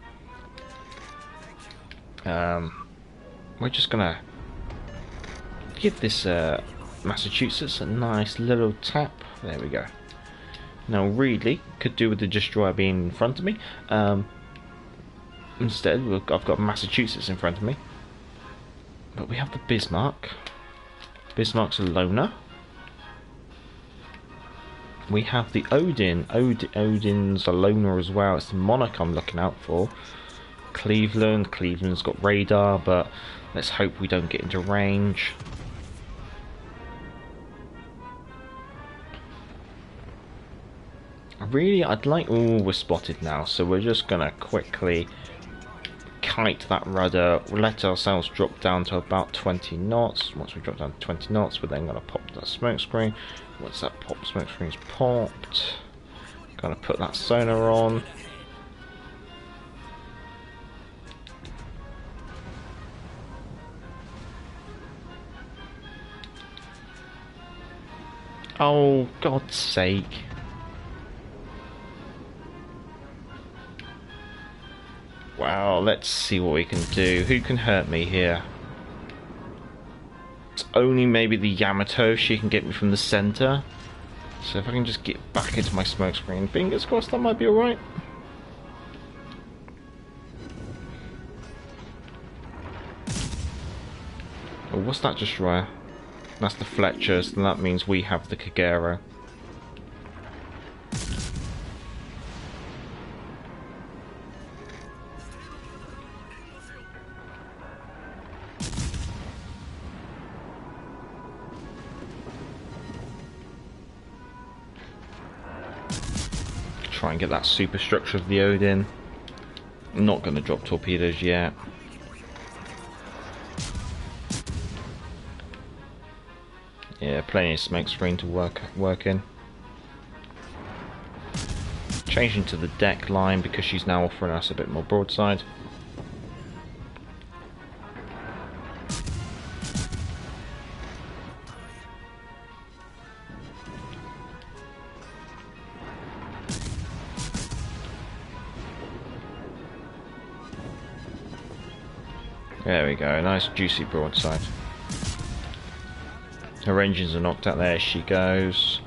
We're just gonna give this Massachusetts a nice little tap. There we go. Now Reedley could do with the destroyer being in front of me. Instead, I've got Massachusetts in front of me. But we have the Bismarck. Bismarck's a loner. We have the Odin. Odin's a loner as well. It's the Monarch I'm looking out for. Cleveland. Cleveland's got radar, but let's hope we don't get into range. Really, I'd like... Oh, we're spotted now, so we're just gonna quickly kite that rudder, let ourselves drop down to about 20 knots. Once we drop down to 20 knots, we're then gonna pop that smoke screen. Once that smoke screen's popped, gonna put that sonar on. Oh, God's sake. Wow, let's see what we can do. Who can hurt me here? It's only maybe the Yamato. She can get me from the center. So if I can just get back into my smoke screen, fingers crossed that might be alright. Oh, what's that destroyer? That's the Fletchers, and that means we have the Kagero. Try and get that superstructure of the Odin. I'm not going to drop torpedoes yet. Yeah, plenty of smoke screen to work in. Changing to the deck line because she's now offering us a bit more broadside. There we go, nice juicy broadside. Her engines are knocked out, there she goes.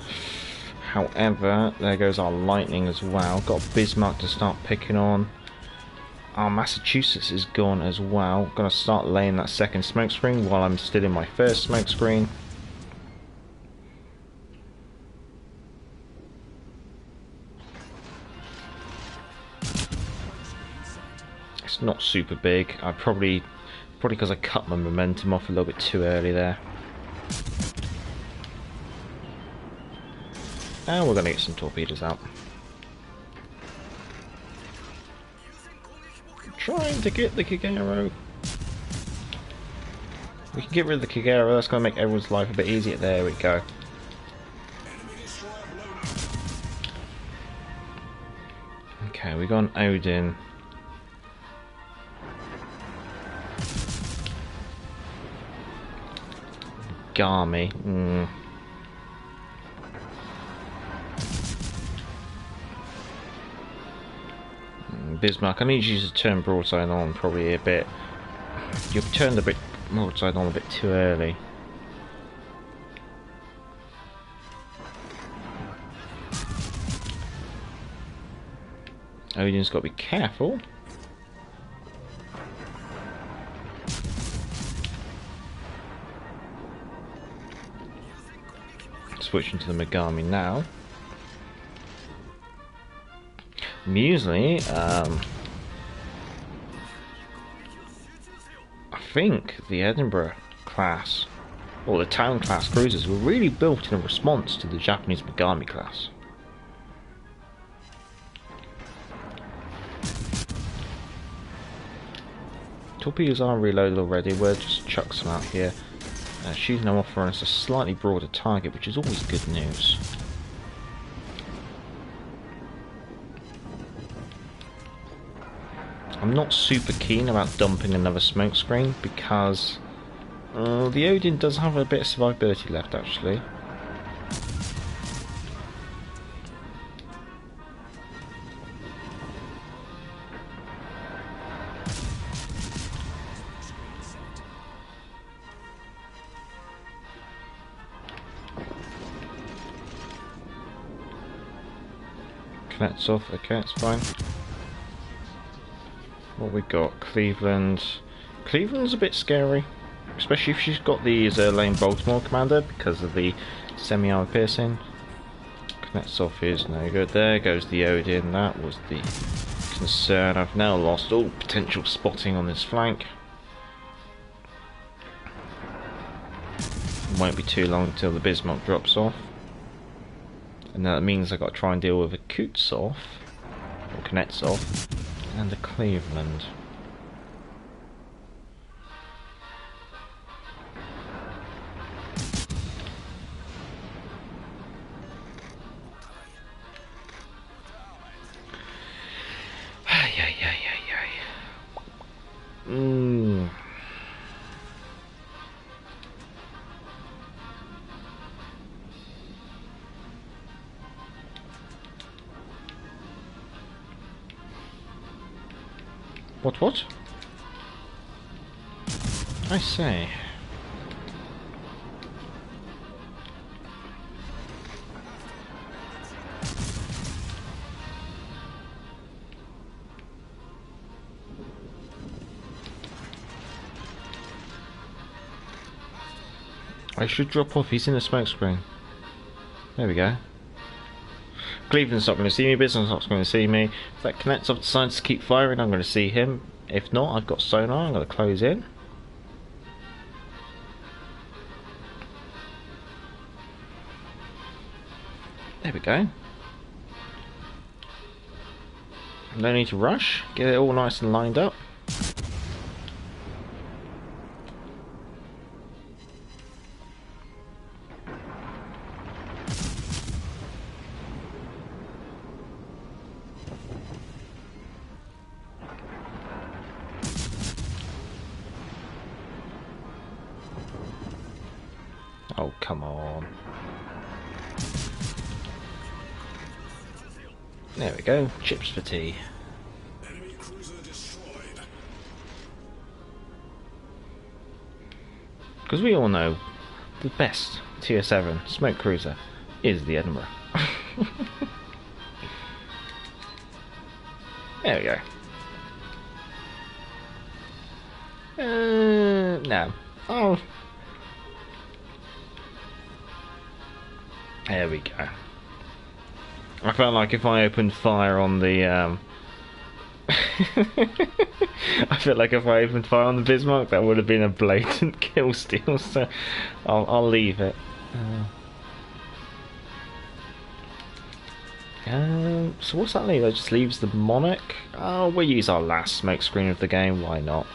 However, there goes our lightning as well. Got Bismarck to start picking on. Our Massachusetts is gone as well. Gonna start laying that second smoke screen while I'm still in my first smoke screen. It's not super big. I probably because I cut my momentum off a little bit too early there. And we're going to get some torpedoes out. Trying to get the Kagero. We can get rid of the Kagero, that's going to make everyone's life a bit easier. There we go. Okay, we got an Odin. Gami. Bismarck, I need you to turn broadside on probably a bit. You've turned a bit broadside on a bit too early. Odin's got to be careful. Switching to the Megami now. Usually, I think the Edinburgh class, or the town class cruisers, were really built in response to the Japanese Megami class. Torpedoes are reloaded already, we'll just chuck some out here. She's now offering us a slightly broader target, which is always good news. I'm not super keen about dumping another smoke screen because The Odin does have a bit of survivability left, actually. Connects off, okay, it's fine. What we got? Cleveland. Cleveland's a bit scary, especially if she's got the lane Baltimore commander because of the semi-armor piercing. Connects off is no good. There goes the Odin. That was the concern. I've now lost all potential spotting on this flank. It won't be too long until the Bismarck drops off. And that means I've got to try and deal with a Kutsov, or Kuznetsov, and a Cleveland. What? I say. I should drop off, he's in the smoke screen. There we go. Cleveland's not going to see me, Bismarck's not going to see me. If that Kuznetsov decides to keep firing, I'm going to see him. If not, I've got sonar, I'm going to close in. There we go. No need to rush, get it all nice and lined up. Oh, come on. There we go, chips for tea. Enemy cruiser destroyed. Because we all know the best tier 7 smoke cruiser is the Edinburgh. There we go. No. Oh. There we go. I felt like if I opened fire on the I felt like if I opened fire on the Bismarck, that would have been a blatant kill steal. So I'll leave it. So what's that leave? That just leaves the Monarch. Oh, we'll use our last smoke screen of the game. Why not?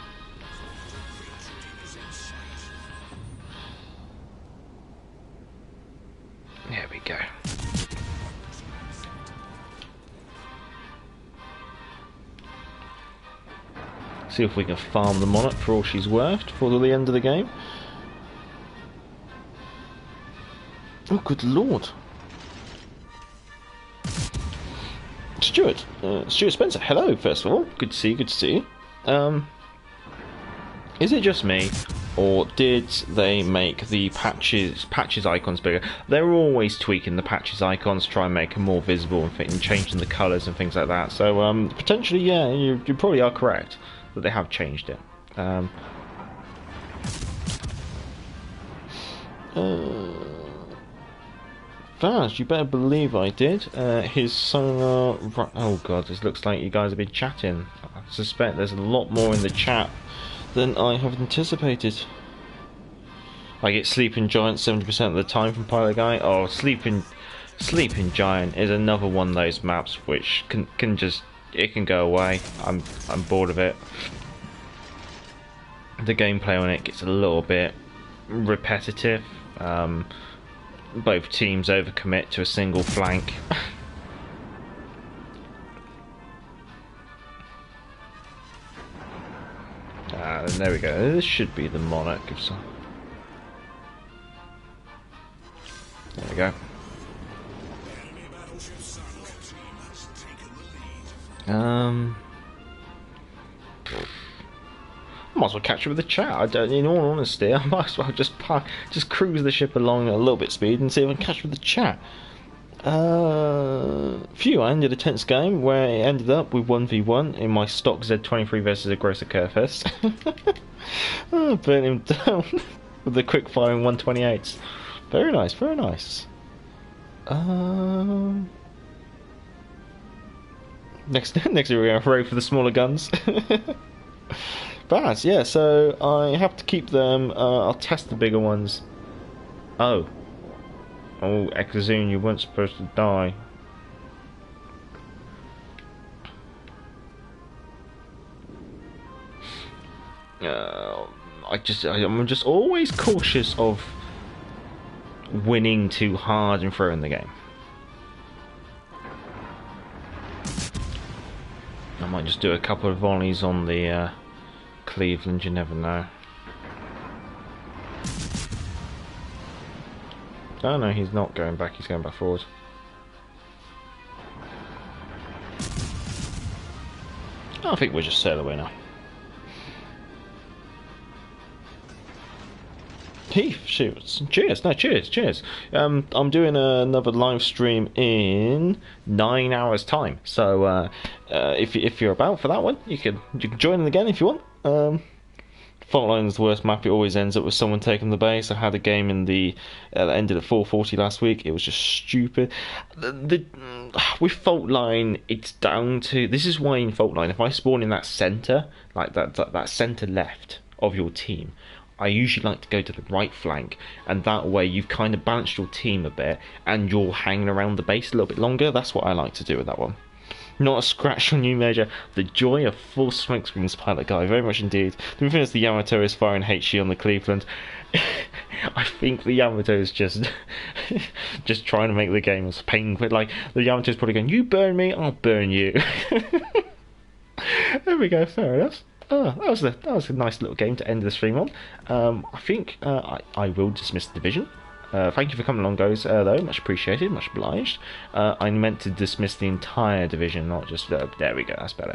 There we go. See if we can farm the Monarch for all she's worth before the end of the game. Oh, good lord. Stuart Spencer, hello, first of all. Good to see you, good to see you. Is it just me, or did they make the patches icons bigger? They're always tweaking the patches icons to try and make them more visible and changing the colours and things like that. So potentially, yeah, you probably are correct that they have changed it. Fast, you better believe I did. His sonar. Oh god, this looks like you guys have been chatting. I suspect there's a lot more in the chat than I have anticipated. I get Sleeping Giant 70% of the time from Pilot Guy. Oh, Sleeping Giant is another one of those maps which can just, it can go away. I'm bored of it. The gameplay on it gets a little bit repetitive. Both teams overcommit to a single flank. And there we go. This should be the Monarch of some. There we go. Enemy battleship sunk. Team has taken the lead. I might as well catch up with the chat. I don't, in all honesty, I might as well just cruise the ship along at a little bit speed and see if I can catch up with the chat. I ended a tense game where it ended up with 1v1 in my stock Z23 versus Aggressor Curfest. Burnt him down with the quick firing 128s. Very nice, very nice. Next we're going to row for the smaller guns. But yeah, so I have to keep them. I'll test the bigger ones. Oh, Exazune, you weren't supposed to die. I'm just always cautious of winning too hard and throwing the game. I might just do a couple of volleys on the Cleveland, you never know. Oh no, he's not going back, he's going back forward. I think we'll just sail away now. Heath, shoots. Cheers, no, cheers. I'm doing another live stream in 9 hours time, so if you're about for that one, you can join in again if you want. Fault Line is the worst map. It always ends up with someone taking the base. I had a game in that ended at 440 last week. It was just stupid. With Fault Line, it's down to, this is why in Fault Line, if I spawn in that centre, like that centre left of your team, I usually like to go to the right flank, and that way you've kind of balanced your team a bit and you're hanging around the base a little bit longer. That's what I like to do with that one. Not a scratch on you, Major. The joy of full smoke screens, Pilot Guy. Very much indeed. The thing is, the Yamato is firing HE on the Cleveland. I think the Yamato is just trying to make the game as painful. Like, the Yamato is probably going, you burn me, I'll burn you. There we go, fair enough. That was a nice little game to end the stream on. I think I will dismiss the division. Thank you for coming along, guys, though. Much appreciated, much obliged. I meant to dismiss the entire division, not just... there we go, that's better.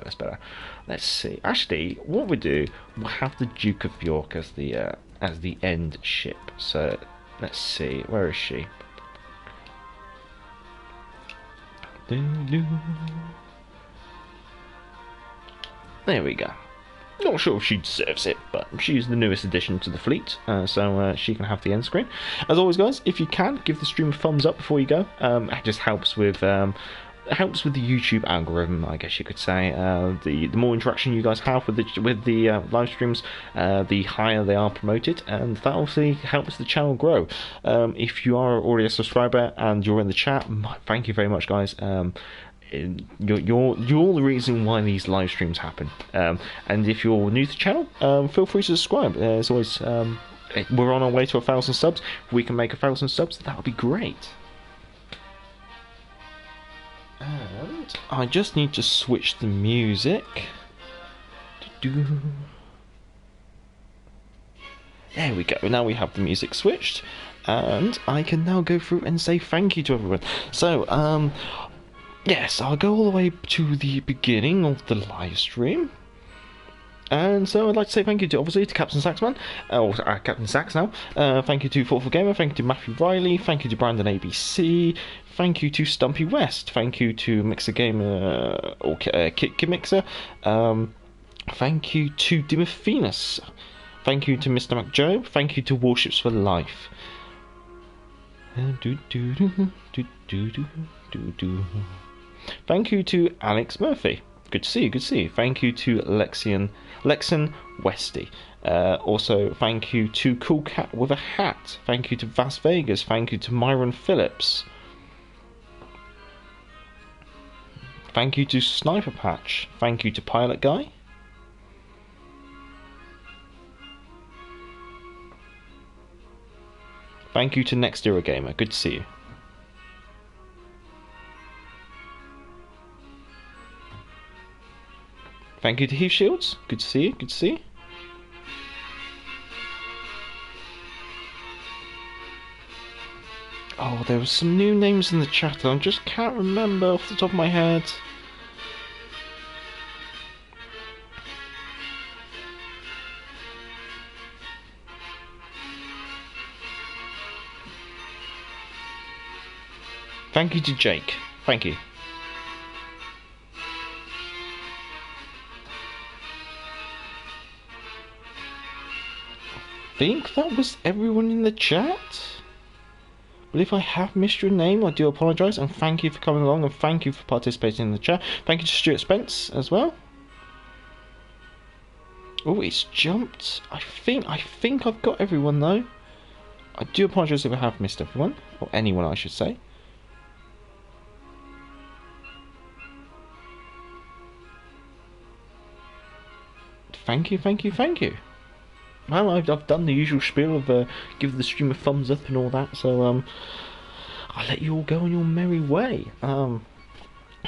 Let's see. Actually, what we do, we'll have the Duke of York as the end ship. So, let's see. Where is she? There we go. Not sure if she deserves it, but she's the newest addition to the fleet, so she can have the end screen. As always, guys, if you can, give the stream a thumbs up before you go. It just helps with the YouTube algorithm, I guess you could say. The more interaction you guys have with the live streams, the higher they are promoted, and that obviously helps the channel grow. If you are already a subscriber and you're in the chat, thank you very much, guys. You're the reason why these live streams happen. And if you're new to the channel, feel free to subscribe. As always, we're on our way to 1,000 subs. If we can make 1,000 subs, that would be great. And I just need to switch the music. There we go. Now we have the music switched, and I can now go through and say thank you to everyone. So, yes, I'll go all the way to the beginning of the live stream. And so I'd like to say thank you to, obviously, to Captain Saxman, or Captain Sax now. Thank you to Thoughtful Gamer, thank you to Matthew Riley, thank you to Brandon ABC, thank you to Stumpy West, thank you to Mixer Gamer, or Kit Mixer, thank you to Dimothenus, thank you to Mr. McJoe, thank you to Warships for Life. Thank you to Alex Murphy. Good to see you. Thank you to Lexan Westy. Also, thank you to Cool Cat with a Hat. Thank you to Vas Vegas. Thank you to Myron Phillips. Thank you to Sniper Patch. Thank you to Pilot Guy. Thank you to Next Era Gamer. Good to see you. Thank you to Heath Shields. Good to see you. Oh, there were some new names in the chat. I just can't remember off the top of my head. Thank you to Jake. Thank you. I think that was everyone in the chat. But if I have missed your name, I do apologise, and thank you for coming along, and thank you for participating in the chat. Thank you to Stuart Spence as well. Oh, it's jumped. I think I've got everyone though. I do apologise if I have missed everyone, or anyone I should say. Thank you, thank you, thank you. Well, I've done the usual spiel of give the stream a thumbs up and all that, so I'll let you all go on your merry way.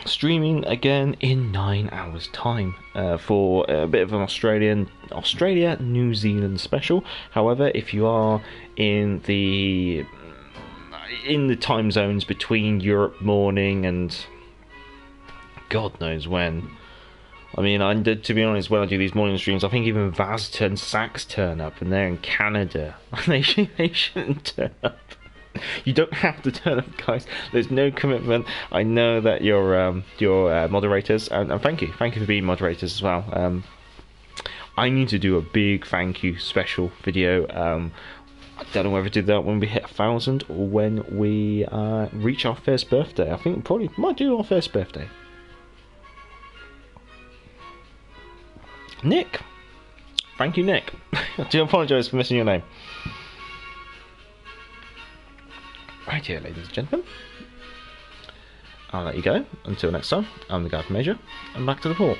Streaming again in 9 hours' time for a bit of an Australia-New Zealand special. However, if you are in the time zones between Europe morning and God knows when. I mean, to be honest, when I do these morning streams, I think even Vaz and Sax turn up, and they're in Canada. they shouldn't turn up. You don't have to turn up, guys. There's no commitment. I know that you're moderators, and thank you for being moderators as well. I need to do a big thank you special video. I don't know whether to do that when we hit 1,000 or when we reach our first birthday. I think probably might do our first birthday. Nick. Thank you, Nick. I do apologise for missing your name. Right here, ladies and gentlemen. I'll let you go. Until next time, I'm the guy from Asia, and back to the port.